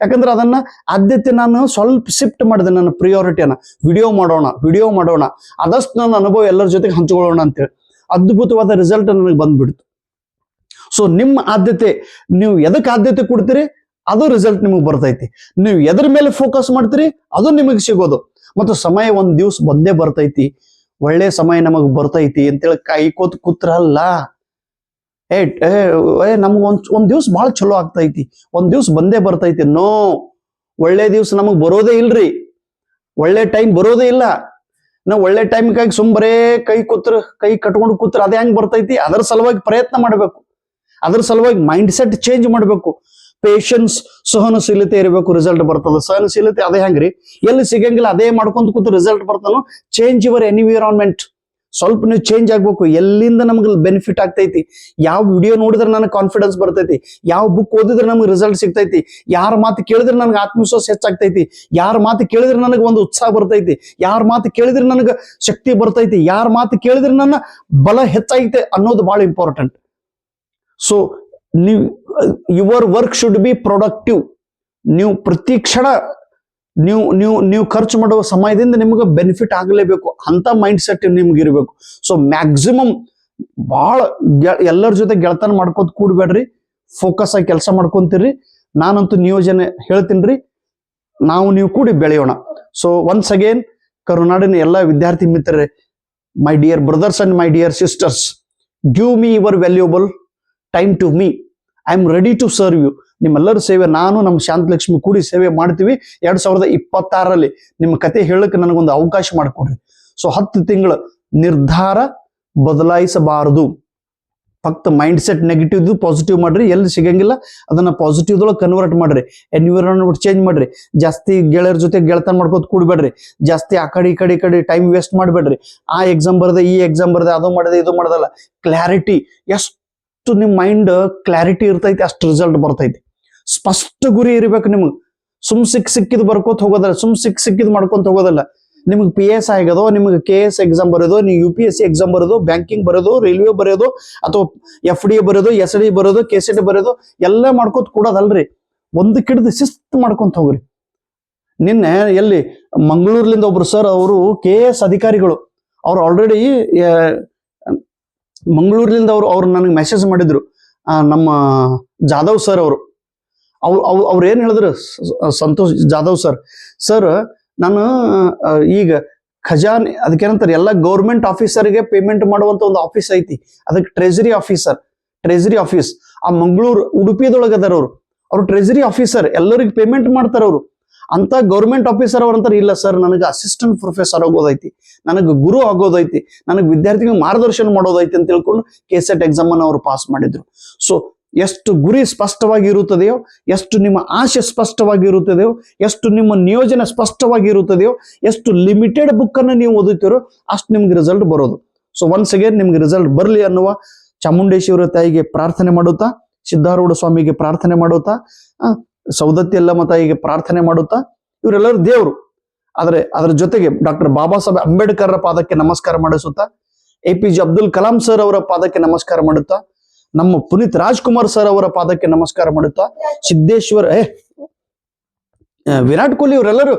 ಯಾಕಂದ್ರೆ ಅದನ್ನ ಆದ್ಯತೆ ನಾನು ಸ್ವಲ್ಪ ಶಿಫ್ಟ್ ಮಾಡಿದೆ. ನನ್ನ ಪ್ರಿಯಾರಿಟಿಯನ್ನ ವಿಡಿಯೋ ಮಾಡೋಣ, ಆದಷ್ಟು ನನ್ನ ಅನುಭವ ಎಲ್ಲರ ಜೊತೆಗೆ ಹಂಚಿಕೊಳ್ಳೋಣ ಅಂತೇಳಿ ಅದ್ಭುತವಾದ ರಿಸಲ್ಟ್ ನನಗೆ ಬಂದ್ಬಿಡ್ತು. ಸೊ ನಿಮ್ಮ ಆದ್ಯತೆ, ನೀವು ಎದಕ್ಕೆ ಆದ್ಯತೆ ಕೊಡ್ತೀರಿ ಅದು ರಿಸಲ್ಟ್ ನಿಮಗೆ ಬರ್ತೈತಿ. ನೀವು ಎದ್ರ ಮೇಲೆ ಫೋಕಸ್ ಮಾಡ್ತೀರಿ ಅದು ನಿಮಗೆ ಸಿಗೋದು. ಮತ್ತು ಸಮಯ ಒಂದ್ ದಿವ್ಸ ಬಂದೇ ಬರ್ತೈತಿ, ಒಳ್ಳೆ ಸಮಯ ನಮಗ್ ಬರ್ತೈತಿ ಅಂತೇಳಿ ಕಾಯ್ಕೋತ್ ಕೂತ್ರಲ್ಲ. ನಮ್ಗ ಒಂದ್ ದಿವ್ಸ ಬಹಳ ಚಲೋ ಆಗ್ತೈತಿ, ಒಂದ್ ದಿವ್ಸ ಬಂದೇ ಬರ್ತೈತಿ. ನೋ, ಒಳ್ಳೆ ದಿವ್ಸ ನಮಗ್ ಬರೋದೇ ಇಲ್ರಿ, ಒಳ್ಳೆ ಟೈಮ್ ಬರೋದೇ ಇಲ್ಲ. ನಾವು ಒಳ್ಳೆ ಟೈಮ್ಗಾಗಿ ಬರೇ ಕೈ ಕಟ್ಕೊಂಡು ಕೂತ್ರ ಅದೇ ಹೆಂಗ್ ಬರ್ತೈತಿ? ಅದರ ಸಲುವಾಗಿ ಪ್ರಯತ್ನ ಮಾಡ್ಬೇಕು, ಅದ್ರ ಸಲುವಾಗಿ ಮೈಂಡ್ ಸೆಟ್ ಚೇಂಜ್ ಮಾಡ್ಬೇಕು. ಪೇಷನ್ಸ್, ಸಹನಶೀಲತೆ ಇರಬೇಕು, ರಿಸಲ್ಟ್ ಬರ್ತದ. ಸಹನಶೀಲತೆ ಅದೇ ಹೆಂಗ್ರಿ? ಎಲ್ಲಿ ಸಿಗಂಗಿಲ್ಲ ಅದೇ ಮಾಡ್ಕೊಂತ ಕೂತು ರಿಸಲ್ಟ್ ಬರ್ತಾನೋ. Change your environment. ಸ್ವಲ್ಪ ನೀವು ಚೇಂಜ್ ಆಗ್ಬೇಕು. ಎಲ್ಲಿಂದ ನಮ್ಗೆ ಬೆನಿಫಿಟ್ ಆಗ್ತೈತಿ, ಯಾವ ವಿಡಿಯೋ ನೋಡಿದ್ರೆ ನನಗೆ ಕಾನ್ಫಿಡೆನ್ಸ್ ಬರ್ತೈತಿ, ಯಾವ ಬುಕ್ ಓದಿದ್ರೆ ನಮ್ಗೆ ರಿಸಲ್ಟ್ ಸಿಗ್ತೈತಿ, ಯಾರ ಮಾತು ಕೇಳಿದ್ರೆ ನನಗೆ ಆತ್ಮವಿಶ್ವಾಸ ಹೆಚ್ಚಾಗ್ತೈತಿ, ಯಾರ ಮಾತು ಕೇಳಿದ್ರೆ ನನಗೆ ಒಂದು ಉತ್ಸಾಹ ಬರ್ತೈತಿ, ಯಾರ ಮಾತು ಕೇಳಿದ್ರೆ ನನಗೆ ಶಕ್ತಿ ಬರ್ತೈತಿ, ಯಾರ ಮಾತು ಕೇಳಿದ್ರೆ ನನ್ನ ಬಲ ಹೆಚ್ಚಾಗೈತೆ ಅನ್ನೋದು ಬಹಳ important. So your work should be productive. ನೀವು ಪ್ರತಿ ಕ್ಷಣ ನೀವು ಖರ್ಚು ಮಾಡುವ ಸಮಯದಿಂದ ನಿಮಗೆ ಬೆನಿಫಿಟ್ ಆಗಲೇಬೇಕು, ಅಂತ ಮೈಂಡ್ ಸೆಟ್ ನಿಮ್ಗೆ ಇರಬೇಕು. ಸೊ ಮ್ಯಾಕ್ಸಿಮಮ್ ಬಹಳ ಎಲ್ಲರ ಜೊತೆ ಗೆಳತನ ಮಾಡ್ಕೋತ ಕೂಡ್ಬೇಡ್ರಿ, ಫೋಕಸ್ ಆಗಿ ಕೆಲಸ ಮಾಡ್ಕೊಂತೀರಿ. ನಾನಂತೂ ನಿಯೋಜನೆ ಹೇಳ್ತೀನಿ, ನೀವು ಕೂಡಿ ಬೆಳೆಯೋಣ. ಸೊ ಒನ್ಸ್ ಅಗೇನ್ ಕರುನಾಡಿನ ಎಲ್ಲ ವಿದ್ಯಾರ್ಥಿ ಮಿತ್ರರೇ, my dear brothers and my dear sisters, give me your valuable time to me. I am ready to serve you. ನಿಮ್ಮೆಲ್ಲರ ಸೇವೆ ನಾನು ನಮ್ಮ ಶಾಂತಲಕ್ಷ್ಮಿ ಕೂಡಿ ಸೇವೆ ಮಾಡ್ತೀವಿ. 2026ರಲ್ಲಿ ನಿಮ್ಮ ಕತೆ ಹೇಳಕ್ಕೆ ನನಗೊಂದು ಅವಕಾಶ ಮಾಡಿಕೊಡ್ರಿ. ಸೊ 10 ತಿಂಗಳ ನಿರ್ಧಾರ ಬದಲಾಯಿಸಬಾರದು. ಫಕ್ತ ಮೈಂಡ್ ಸೆಟ್ ನೆಗೆಟಿವ್ ಪಾಸಿಟಿವ್ ಮಾಡ್ರಿ. ಎಲ್ಲಿ ಸಿಗಂಗಿಲ್ಲ ಅದನ್ನ ಪಾಸಿಟಿವ್ದೊಳಗೆ ಕನ್ವರ್ಟ್ ಮಾಡ್ರಿ. ಎನ್ವಿರಾನ್ಮೆಂಟ್ ಚೇಂಜ್ ಮಾಡ್ರಿ. ಜಾಸ್ತಿ ಗೆಳೆಯರ ಜೊತೆ ಗೆಳತನ ಮಾಡ್ಕೋತ ಕೂಡ್ಬೇಡ್ರಿ. ಜಾಸ್ತಿ ಆ ಕಡೆ ಈ ಕಡೆ ಟೈಮ್ ವೇಸ್ಟ್ ಮಾಡ್ಬೇಡ್ರಿ. ಆ ಎಕ್ಸಾಮ್ ಬರ್ದೆ ಈ ಎಕ್ಸಾಮ್ ಬರ್ದೆ, ಅದು ಮಾಡದೆ ಇದು ಮಾಡದಲ್ಲ. ಕ್ಲಾರಿಟಿ, ಎಷ್ಟು ನಿಮ್ ಮೈಂಡ್ ಕ್ಲಾರಿಟಿ ಇರ್ತೈತಿ ಅಷ್ಟು ರಿಸಲ್ಟ್ ಬರ್ತೈತಿ. ಸ್ಪಷ್ಟ ಗುರಿ ಇರ್ಬೇಕು ನಿಮ್ಗೆ. ಸಿಕ್ಕಿದ್ ಬರ್ಕೋತ ಹೋಗೋದಲ್ಲ, ಸಿಕ್ಕಿದ್ ಮಾಡ್ಕೊಂತ ಹೋಗೋದಲ್ಲ. ನಿಮ್ಗೆ PS ಆಗೋದು, ನಿಮ್ಗೆ KS ಎಕ್ಸಾಮ್ ಬರೋದು, ನೀವು UPSC ಎಕ್ಸಾಮ್ ಬರೋದು, ಬ್ಯಾಂಕಿಂಗ್ ಬರೋದು, ರೈಲ್ವೆ ಬರೋದು, ಅಥವಾ FD ಬರೋದು, SD ಬರೋದು, KCET ಬರೋದು, ಎಲ್ಲ ಮಾಡ್ಕೋತ ಕೂಡೋದಲ್ರಿ. ಒಂದಕ್ಕಿಡ್ದು ಶಿಸ್ತು ಮಾಡ್ಕೊಂತ ಹೋಗ್ರಿ. ನಿನ್ನೆ ಎಲ್ಲಿ ಮಂಗಳೂರ್ಲಿಂದ ಒಬ್ರು ಸರ್, ಅವರು KS ಅಧಿಕಾರಿಗಳು, ಅವ್ರು ಆಲ್ರೆಡಿ ಮಂಗಳೂರಿನಿಂದ ಅವ್ರು ನನಗೆ ಮೆಸೇಜ್ ಮಾಡಿದ್ರು. ನಮ್ಮ ಜಾಧವ್ ಸರ್ ಅವ್ರು ಏನ್ ಹೇಳಿದ್ರು, ಸಂತೋಷ್ ಜಾಧವ್ ಸರ್, ನಾನು ಈಗ ಖಜಾನೆ ಅದಕ್ಕೇನಂತಾರೆ ಎಲ್ಲ ಗೌರ್ಮೆಂಟ್ ಆಫೀಸರ್ಗೆ ಪೇಮೆಂಟ್ ಮಾಡುವಂತ ಒಂದು ಆಫೀಸ್ ಐತಿ, ಅದಕ್ಕೆ ಟ್ರೆಜರಿ ಆಫೀಸ್. ಆ ಮಂಗಳೂರು ಉಡುಪಿದೊಳಗೆ ಅದಾರ ಅವ್ರು ಟ್ರೆಜರಿ ಆಫೀಸರ್, ಎಲ್ಲರಿಗೆ ಪೇಮೆಂಟ್ ಮಾಡ್ತಾರ ಅವರು. ಅಂತ ಗೌರ್ಮೆಂಟ್ ಆಫೀಸರ್ ಅವ್ರ ಅಂತಾರೆ, ಇಲ್ಲ ಸರ್ ನನಗೆ ಅಸಿಸ್ಟೆಂಟ್ ಪ್ರೊಫೆಸರ್ ಆಗೋದೈತಿ, ನನಗೆ ಗುರು ಆಗೋದೈತಿ, ನನಗೆ ವಿದ್ಯಾರ್ಥಿಗಳಿಗೆ ಮಾರ್ಗದರ್ಶನ ಮಾಡೋದೈತಿ ಅಂತ ತಿಳ್ಕೊಂಡು ಕೆಸೆಟ್ ಎಕ್ಸಾಮ್ ಅನ್ನು ಅವರು ಪಾಸ್ ಮಾಡಿದ್ರು. ಸೊ ಎಷ್ಟು ಗುರಿ ಸ್ಪಷ್ಟವಾಗಿ ಇರುತ್ತದೆಯೋ, ಎಷ್ಟು ನಿಮ್ಮ ಆಶೆ ಸ್ಪಷ್ಟವಾಗಿ ಇರುತ್ತದೆಯೋ, ಎಷ್ಟು ನಿಮ್ಮ ನಿಯೋಜನೆ ಸ್ಪಷ್ಟವಾಗಿ ಇರುತ್ತದೆಯೋ, ಎಷ್ಟು ಲಿಮಿಟೆಡ್ ಬುಕ್ ಅನ್ನು ನೀವು ಓದುತ್ತೀರೋ ಅಷ್ಟು ನಿಮ್ಗೆ ರಿಸಲ್ಟ್ ಬರೋದು. ಸೊ ಒನ್ಸ್ ಅಗೇನ್ ನಿಮ್ಗೆ ರಿಸಲ್ಟ್ ಬರಲಿ ಅನ್ನುವ ಚಾಮುಂಡೇಶ್ವರಿ ತಾಯಿಗೆ ಪ್ರಾರ್ಥನೆ ಮಾಡುತ್ತಾ, ಸಿದ್ಧಾರೂಢ ಸ್ವಾಮಿಗೆ ಪ್ರಾರ್ಥನೆ ಮಾಡುತ್ತಾ, ಸೌದತ್ತಿ ಯಲ್ಲಮ್ಮ ತಾಯಿಗೆ ಪ್ರಾರ್ಥನೆ ಮಾಡುತ್ತಾ, ಇವರೆಲ್ಲರೂ ದೇವರು. ಆದ್ರೆ ಅದರ ಜೊತೆಗೆ ಡಾಕ್ಟರ್ ಬಾಬಾ ಸಾಹೇಬ್ ಅಂಬೇಡ್ಕರ್ ಪಾದಕ್ಕೆ ನಮಸ್ಕಾರ ಮಾಡಿಸುತ್ತಾ, APJ ಅಬ್ದುಲ್ ಕಲಾಂ ಸರ್ ಅವರ ಪಾದಕ್ಕೆ ನಮಸ್ಕಾರ ಮಾಡುತ್ತಾ, ನಮ್ಮ ಪುನೀತ್ ರಾಜ್ಕುಮಾರ್ ಸರ್ ಅವರ ಪಾದಕ್ಕೆ ನಮಸ್ಕಾರ ಮಾಡುತ್ತಾ, ಸಿದ್ದೇಶ್ವರ ವಿರಾಟ್ ಕೊಹ್ಲಿ ಇವರೆಲ್ಲರೂ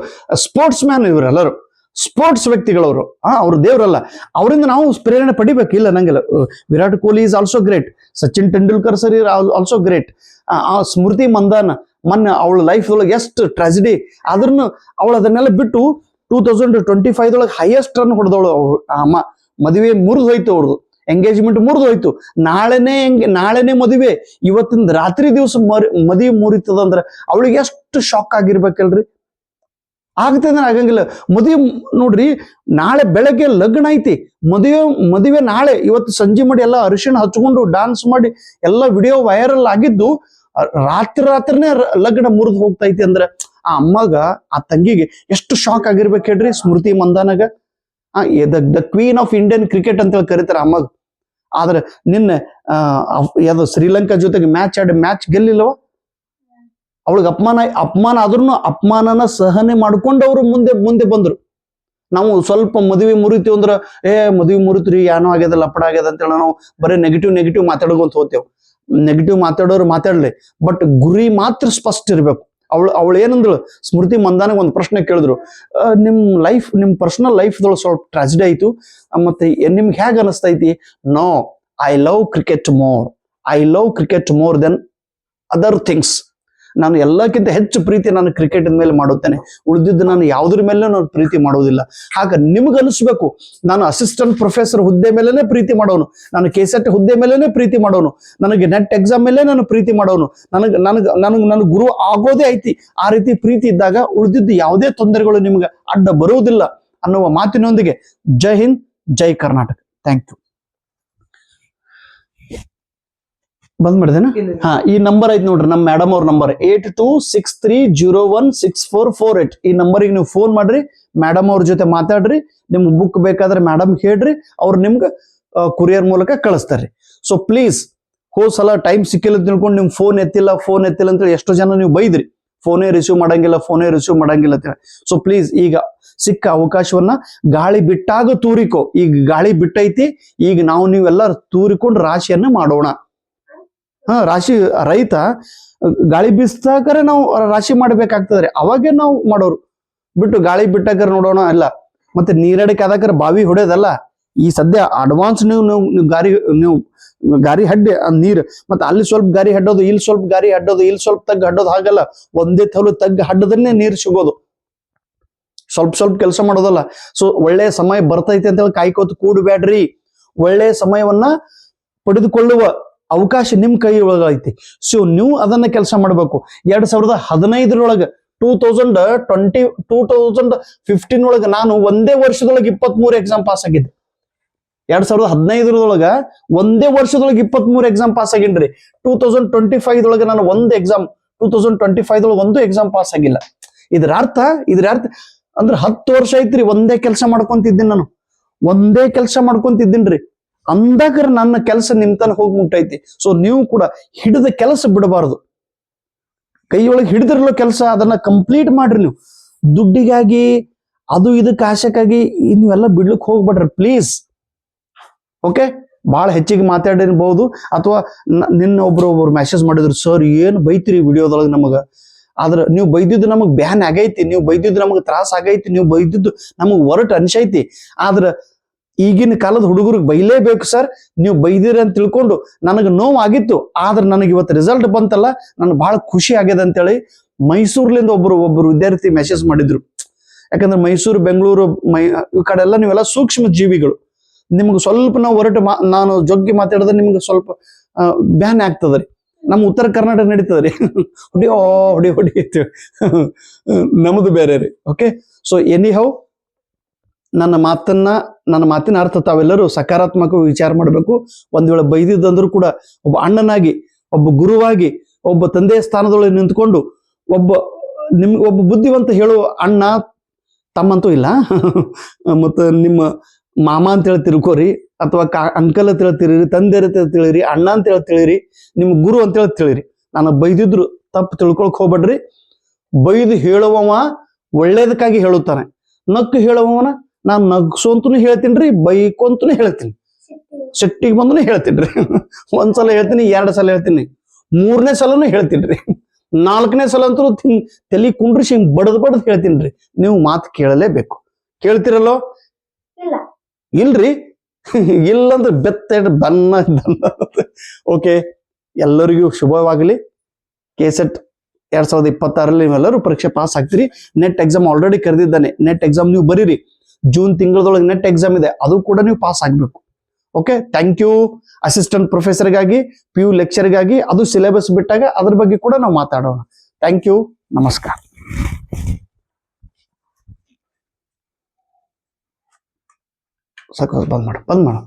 ಸ್ಪೋರ್ಟ್ಸ್ ಮ್ಯಾನ್, ಇವರೆಲ್ಲರೂ ಸ್ಪೋರ್ಟ್ಸ್ ವ್ಯಕ್ತಿಗಳವರು. ಅವ್ರು ದೇವರಲ್ಲ, ಅವರಿಂದ ನಾವು ಪ್ರೇರಣೆ ಪಡಿಬೇಕಿಲ್ಲ ನಂಗೆಲ್ಲ. Virat Kohli is also great, Sachin Tendulkar sir also great. ಆ ಸ್ಮೃತಿ ಮಂದಾನ ಮೊನ್ನೆ ಅವಳ ಲೈಫ್ ಒಳಗೆ ಎಷ್ಟು ಟ್ರಾಜಿಡಿ, ಆದ್ರೂ ಅವಳು ಅದನ್ನೆಲ್ಲ ಬಿಟ್ಟು 2025 ಹೈಯೆಸ್ಟ್ ರನ್ ಹೊಡೆದವಳು. ಅಮ್ಮ ಮದುವೆ ಮುರಿದು ಹೋಯ್ತು, ಅವ್ರದ್ದು ಎಂಗೇಜ್ಮೆಂಟ್ ಮುರಿದು ಹೋಯ್ತು. ನಾಳೆನೆ ಮದುವೆ, ಇವತ್ತಿನ ರಾತ್ರಿ ದಿವಸ ಮದುವೆ ಮುರಿತದಂದ್ರೆ ಅವಳಿಗೆ ಎಷ್ಟು ಶಾಕ್ ಆಗಿರ್ಬೇಕಲ್ರಿ. ಆಗ್ತದೆ ಆಗಂಗಿಲ್ಲ. ಮದುವೆ ನೋಡ್ರಿ, ನಾಳೆ ಬೆಳಗ್ಗೆ ಲಗ್ನ ಐತಿ, ಮದುವೆ ನಾಳೆ, ಇವತ್ತು ಸಂಜೆ ಮಾಡಿ ಎಲ್ಲ ಅರಿಶಿಣ ಹಚ್ಕೊಂಡು ಡಾನ್ಸ್ ಮಾಡಿ ಎಲ್ಲ ವಿಡಿಯೋ ವೈರಲ್ ಆಗಿದ್ದು, ರಾತ್ರಿನೇ ಲಗ್ನ ಮುರಿದು ಹೋಗ್ತೈತಿ ಅಂದ್ರೆ ಆ ಅಮ್ಮಗ, ಆ ತಂಗಿಗೆ ಎಷ್ಟು ಶಾಕ್ ಆಗಿರ್ಬೇಕು ಹೇಳ್ರಿ. ಸ್ಮೃತಿ ಮಂದಾನಾಗ the queen of Indian cricket ಅಂತ ಕರೀತಾರೆ ಅಮ್ಮಗ. ಆದ್ರೆ ನಿನ್ನೆ ಯಾವ್ದು ಶ್ರೀಲಂಕಾ ಜೊತೆಗೆ ಮ್ಯಾಚ್ ಗೆಲ್ಲಿಲ್ಲವ, ಅವಳಿಗೆ ಅಪಮಾನ ಆದ್ರೂ ಅಪಮಾನನ ಸಹನೆ ಮಾಡ್ಕೊಂಡು ಅವರು ಮುಂದೆ ಬಂದ್ರು. ನಾವು ಸ್ವಲ್ಪ ಮದುವೆ ಮುರಿತೀವಿ ಅಂದ್ರೆ ಮದುವೆ ಮುರಿತ್ರಿ, ಏನೋ ಆಗ್ಯದ, ಲಪಡ ಆಗ್ಯದ ಅಂತೇಳಿ ನಾವು ಬರೀ ನೆಗೆಟಿವ್ ಮಾತಾಡ್ಕೊಂತ ಹೋಗ್ತೇವೆ. ನೆಗೆಟಿವ್ ಮಾತಾಡೋರು ಮಾತಾಡ್ಲಿ, ಬಟ್ ಗುರಿ ಮಾತ್ರ ಸ್ಪಷ್ಟ ಇರ್ಬೇಕು. ಅವಳು ಏನಂದ್ರು, ಸ್ಮೃತಿ ಮಂದಾನಿಗೆ ಒಂದು ಪ್ರಶ್ನೆ ಕೇಳಿದ್ರು, ನಿಮ್ ಪರ್ಸನಲ್ ಲೈಫ್ದೊಳಗೆ ಸ್ವಲ್ಪ ಟ್ರಾಜಿಡಿ ಆಯ್ತು, ಮತ್ತೆ ನಿಮ್ಗೆ ಹೇಗೆ ಅನಿಸ್ತೈತಿ? No, I love cricket more than other things. ನಾನು ಎಲ್ಲಕ್ಕಿಂತ ಹೆಚ್ಚು ಪ್ರೀತಿ ನಾನು ಕ್ರಿಕೆಟ್ ಮೇಲೆ ಮಾಡುತ್ತೇನೆ, ಉಳಿದಿದ್ದು ನಾನು ಯಾವುದ್ರ ಮೇಲೆ ನಾನು ಪ್ರೀತಿ ಮಾಡೋದಿಲ್ಲ. ಹಾಗ ನಿಮ್ಗೆ ಅನಿಸ್ಬೇಕು, ನಾನು ಅಸಿಸ್ಟೆಂಟ್ ಪ್ರೊಫೆಸರ್ ಹುದ್ದೆ ಮೇಲೆನೆ ಪ್ರೀತಿ ಮಾಡೋನು, ನಾನು ಕೆಸೆಟ್ ಹುದ್ದೆ ಮೇಲೆನೆ ಪ್ರೀತಿ ಮಾಡೋನು, ನನಗೆ ನೆಟ್ ಎಕ್ಸಾಮ್ ಮೇಲೆ ನಾನು ಪ್ರೀತಿ ಮಾಡೋನು, ನನಗೆ ಗುರು ಆಗೋದೇ ಐತಿ. ಆ ರೀತಿ ಪ್ರೀತಿ ಇದ್ದಾಗ ಉಳಿದಿದ್ದು ಯಾವುದೇ ತೊಂದರೆಗಳು ನಿಮ್ಗೆ ಅಡ್ಡ ಬರುವುದಿಲ್ಲ ಅನ್ನುವ ಮಾತಿನೊಂದಿಗೆ ಜೈ ಹಿಂದ್, ಜೈ ಕರ್ನಾಟಕ. Thank you. ಬಂದ್ ಮಾಡಿದೇನ? ಈ ನಂಬರ್ ಐತಿ ನೋಡ್ರಿ, ನಮ್ಮ ಮೇಡಮ್ ಅವ್ರ ನಂಬರ್ 8263016448. ಈ ನಂಬರಿಗೆ ನೀವು ಫೋನ್ ಮಾಡ್ರಿ, ಮೇಡಮ್ ಅವ್ರ ಜೊತೆ ಮಾತಾಡ್ರಿ. ನಿಮ್ಗೆ ಬುಕ್ ಬೇಕಾದ್ರೆ ಮೇಡಮ್ ಹೇಳ್ರಿ, ಅವ್ರು ನಿಮ್ಗೆ ಕುರಿಯರ್ ಮೂಲಕ ಕಳಿಸ್ತಾರ್ರಿ. ಸೊ ಪ್ಲೀಸ್, ಹೋದ್ ಸಲ ಟೈಮ್ ಸಿಕ್ಕಿಲ್ಲ ತಿಳ್ಕೊಂಡು ನಿಮ್ ಫೋನ್ ಎತ್ತಿಲ್ಲ ಅಂತೇಳಿ ಎಷ್ಟೋ ಜನ ನೀವು ಬೈದ್ರಿ, ಫೋನೇ ರಿಸೀವ್ ಮಾಡಂಗಿಲ್ಲ ಅಂತ. ಸೊ ಪ್ಲೀಸ್, ಈಗ ಸಿಕ್ಕ ಅವಕಾಶವನ್ನ ಗಾಳಿ ಬಿಟ್ಟಾಗ ತೂರಿಕೋ. ಈಗ ಗಾಳಿ ಬಿಟ್ಟೈತಿ, ಈಗ ನೀವೆಲ್ಲ ತೂರಿಕೊಂಡು ರಾಶಿಯನ್ನ ಮಾಡೋಣ. ರಾಶಿ ರೈತ ಗಾಳಿ ಬೀಸ್ತಾಕರೆ ನಾವು ರಾಶಿ ಮಾಡ್ಬೇಕಾಗ್ತದ್ರಿ, ಅವಾಗೇ ನಾವು ಮಾಡೋರು. ಬಿಟ್ಟು ಗಾಳಿ ಬಿಟ್ಟಾಕರೆ ನೋಡೋಣ ಇಲ್ಲ. ಮತ್ತೆ ನೀರಡಿಕೆ ಆದಾಕರೆ ಬಾವಿ ಹೊಡೆದಲ್ಲ. ಈ ಸದ್ಯ ಅಡ್ವಾನ್ಸ್ ನೀವು ಗಾರಿ ಹಡ್ಡಿ ನೀರು, ಮತ್ತೆ ಅಲ್ಲಿ ಸ್ವಲ್ಪ ಗಾರಿ ಹಡ್ಡೋದು, ಇಲ್ಲಿ ಸ್ವಲ್ಪ ಗಾರಿ ಹಡ್ಡೋದು, ಇಲ್ಲಿ ಸ್ವಲ್ಪ ತಗ್ಗ ಹಡ್ಡೋದು, ಹಾಗಲ್ಲ. ಒಂದೇ ತಲು ತಗ್ಗ ಹಡ್ಡದನ್ನೇ ನೀರು ಸಿಗೋದು. ಸ್ವಲ್ಪ ಕೆಲಸ ಮಾಡೋದಲ್ಲ. ಸೊ ಒಳ್ಳೆ ಸಮಯ ಬರ್ತೈತೆ ಅಂತ ಹೇಳಿ ಕಾಯ್ಕೋತ ಕೂಡಬೇಡ್ರಿ. ಒಳ್ಳೆ ಸಮಯವನ್ನ ಪಡೆದುಕೊಳ್ಳುವ ಅವಕಾಶ ನಿಮ್ ಕೈ ಒಳಗೈತಿ. ಸೊ ನೀವು ಅದನ್ನ ಕೆಲಸ ಮಾಡ್ಬೇಕು. 2015 2015 ಒಳಗ ನಾನು ಒಂದೇ ವರ್ಷದೊಳಗೆ 23 ಎಕ್ಸಾಮ್ ಪಾಸ್ ಆಗಿದ್ದೆ. 2015 ಒಂದೇ ವರ್ಷದೊಳಗೆ 23 ಎಕ್ಸಾಮ್ ಪಾಸ್ ಆಗಿನ್ರಿ. 2025 ನಾನು ಒಂದು ಎಕ್ಸಾಮ್, 2025 ಒಂದು ಎಕ್ಸಾಮ್ ಪಾಸ್ ಆಗಿಲ್ಲ. ಇದ್ರ ಅರ್ಥ ಅಂದ್ರೆ 10 ವರ್ಷ ಐತ್ರಿ ಒಂದೇ ಕೆಲಸ ಮಾಡ್ಕೊಂತಿದ್ದೀನಿ ನಾನು, ಒಂದೇ ಕೆಲಸ ಮಾಡ್ಕೊಂತಿದ್ದೀನ್ರಿ. ಅಂದಾಗ ನನ್ನ ಕೆಲಸ ನಿಮ್ ತನ ಹೋಗಿ ಮುಟ್ಟೈತಿ. ಸೊ ನೀವು ಕೂಡ ಹಿಡಿದ ಕೆಲಸ ಬಿಡಬಾರದು. ಕೈಯೊಳಗೆ ಹಿಡಿದಿರಲೋ ಕೆಲಸ ಅದನ್ನ ಕಂಪ್ಲೀಟ್ ಮಾಡ್ರಿ. ನೀವು ದುಡ್ಡಿಗಾಗಿ ಅದು ಇದಕ್ಕೆ ಆಶಕ್ಕಾಗಿ ನೀವೆಲ್ಲ ಬಿಡ್ಲಿಕ್ಕೆ ಹೋಗ್ಬೇಡ್ರಿ ಪ್ಲೀಸ್. ಓಕೆ, ಬಹಳ ಹೆಚ್ಚಿಗೆ ಮಾತಾಡಿರ್ಬಹುದು. ಅಥವಾ ಒಬ್ರು ಮೆಸೇಜ್ ಮಾಡಿದ್ರು, ಸರ್ ಏನು ಬೈತಿರಿ ವಿಡಿಯೋದೊಳಗೆ ನಮಗ, ಆದ್ರೆ ನೀವು ಬೈದಿದ್ದು ನಮಗ್ ಬ್ಯಾನ್ ಆಗೈತಿ, ನೀವು ಬೈದಿದ್ದು ನಮಗ್ ತ್ರಾಸ ಆಗೈತಿ, ನೀವು ಬೈದಿದ್ದು ನಮಗ್ ಒರಟು ಅನ್ಸೈತಿ. ಆದ್ರೆ ಈಗಿನ ಕಾಲದ ಹುಡುಗರಿಗೆ ಬೈಲೇಬೇಕು ಸರ್, ನೀವು ಬೈದಿರಿ ಅಂತ ತಿಳ್ಕೊಂಡು ನನಗೆ ನೋವಾಗಿತ್ತು. ಆದ್ರೆ ನನಗೆ ಇವತ್ತು ರಿಸಲ್ಟ್ ಬಂತಲ್ಲ, ನನಗೆ ಬಹಳ ಖುಷಿ ಆಗ್ಯದ ಅಂತೇಳಿ ಮೈಸೂರ್ಲಿಂದ ಒಬ್ಬರು ವಿದ್ಯಾರ್ಥಿ ಮೆಸೇಜ್ ಮಾಡಿದ್ರು. ಯಾಕಂದ್ರೆ ಮೈಸೂರು, ಬೆಂಗಳೂರು, ಈ ಕಡೆ ಎಲ್ಲ ನೀವೆಲ್ಲ ಸೂಕ್ಷ್ಮ ಜೀವಿಗಳು. ನಿಮ್ಗೆ ಸ್ವಲ್ಪ ನಾವು ಹೊರಟು ನಾನು ಜೊಗ್ಗಿ ಮಾತಾಡಿದ್ರೆ ನಿಮ್ಗೆ ಸ್ವಲ್ಪ ಬ್ಯಾನ್ ಆಗ್ತದ್ರಿ. ನಮ್ಮ ಉತ್ತರ ಕರ್ನಾಟಕ ನಡೀತದ್ರಿ. ಹೊಡಿ ಹೊಡಿ ಹೊಡಿ ಅಂತೇಳಿ ನಮ್ದು ಬೇರೆ ರೀ. ಓಕೆ, ಸೊ ಎನಿ ಹೌ ನನ್ನ ಮಾತಿನ ಅರ್ಥ ತಾವೆಲ್ಲರೂ ಸಕಾರಾತ್ಮಕ ವಿಚಾರ ಮಾಡಬೇಕು. ಒಂದ್ ವೇಳೆ ಬೈದಿದ್ದಂದ್ರೂ ಕೂಡ ಒಬ್ಬ ಅಣ್ಣನಾಗಿ, ಒಬ್ಬ ಗುರುವಾಗಿ, ಒಬ್ಬ ತಂದೆಯ ಸ್ಥಾನದೊಳಗೆ ನಿಂತ್ಕೊಂಡು ಒಬ್ಬ ಬುದ್ಧಿವಂತ ಹೇಳುವ ಅಣ್ಣ ತಮ್ಮಂತೂ ಇಲ್ಲ. ಮತ್ತು ನಿಮ್ಮ ಮಾಮ ಅಂತ ಹೇಳಿ ತಿಳ್ಕೊರಿ, ಅಥವಾ ಅಂಕಲ್ ಅಂತ ಹೇಳಿ ತಿಳಿರಿ, ತಂದೆ ಅಂತ ಹೇಳಿ ತಿಳಿರಿ, ಅಣ್ಣ ಅಂತ ಹೇಳಿ ತಿಳಿರಿ, ನಿಮ್ ಗುರು ಅಂತ ಹೇಳಿ ತಿಳಿರಿ. ನಾನು ಬೈದಿದ್ರು ತಪ್ಪು ತಿಳ್ಕೊಳಕ್ ಹೋಗ್ಬೇಡ್ರಿ. ಬೈದು ಹೇಳುವವ ಒಳ್ಳೇದಕ್ಕಾಗಿ ಹೇಳುತ್ತಾನೆ. ನಕ್ಕು ಹೇಳುವವನ ನಾನು ನಗ್ಸೋಂತೂ ಹೇಳ್ತೀನಿ, ಬೈಕೊಂತೂ ಹೇಳ್ತೀನಿ, ಸಿಟ್ಟಿಗೆ ಬಂದೂ ಹೇಳ್ತೀನಿ. ಒಂದ್ಸಲ ಹೇಳ್ತೀನಿ, 2 ಸಲ ಹೇಳ್ತೀನಿ, 3ನೇ ಸಲನೂ ಹೇಳ್ತೀನಿ. 4ನೇ ಸಲ ಅಂತೂ ತಲೆ ಕುಂಡ್ರಿಸಿ ಬಡದ್ ಹೇಳ್ತೀನಿ. ನೀವು ಮಾತು ಕೇಳಲೇಬೇಕು. ಕೇಳ್ತಿರಲ್ಲೋ? ಇಲ್ರಿ, ಇಲ್ಲಂದ್ರೆ ಬೆತ್ತ ಬನ್ನ. ಓಕೆ, ಎಲ್ಲರಿಗೂ ಶುಭವಾಗಲಿ. ಕೆಸೆಟ್ 2026 ನೀವೆಲ್ಲರೂ ಪರೀಕ್ಷೆ ಪಾಸ್ ಆಗ್ತೀರಿ. ನೆಟ್ ಎಕ್ಸಾಮ್ ಆಲ್ರೆಡಿ ಕರೆದಿದ್ದಾನೆ. ನೆಟ್ ಎಕ್ಸಾಮ್ ನೀವು ಬರೀರಿ. ಜೂನ್ ತಿಂಗಳದೊಳಗೆ ನೆಟ್ ಎಕ್ಸಾಮ್ ಇದೆ, ಅದು ಕೂಡ ನೀವು ಪಾಸ್ ಆಗ್ಬೇಕು. Okay, thank you. ಅಸಿಸ್ಟೆಂಟ್ ಪ್ರೊಫೆಸರ್ಗಾಗಿ, PU ಲೆಕ್ಚರ್ಗಾಗಿ ಅದು ಸಿಲೆಬಸ್ ಬಿಟ್ಟಾಗ ಅದ್ರ ಬಗ್ಗೆ ಕೂಡ ನಾವು ಮಾತಾಡೋಣ. ಥ್ಯಾಂಕ್ ಯು, ನಮಸ್ಕಾರ. ಸಾಕು, ಬಂದ್ ಮಾಡು.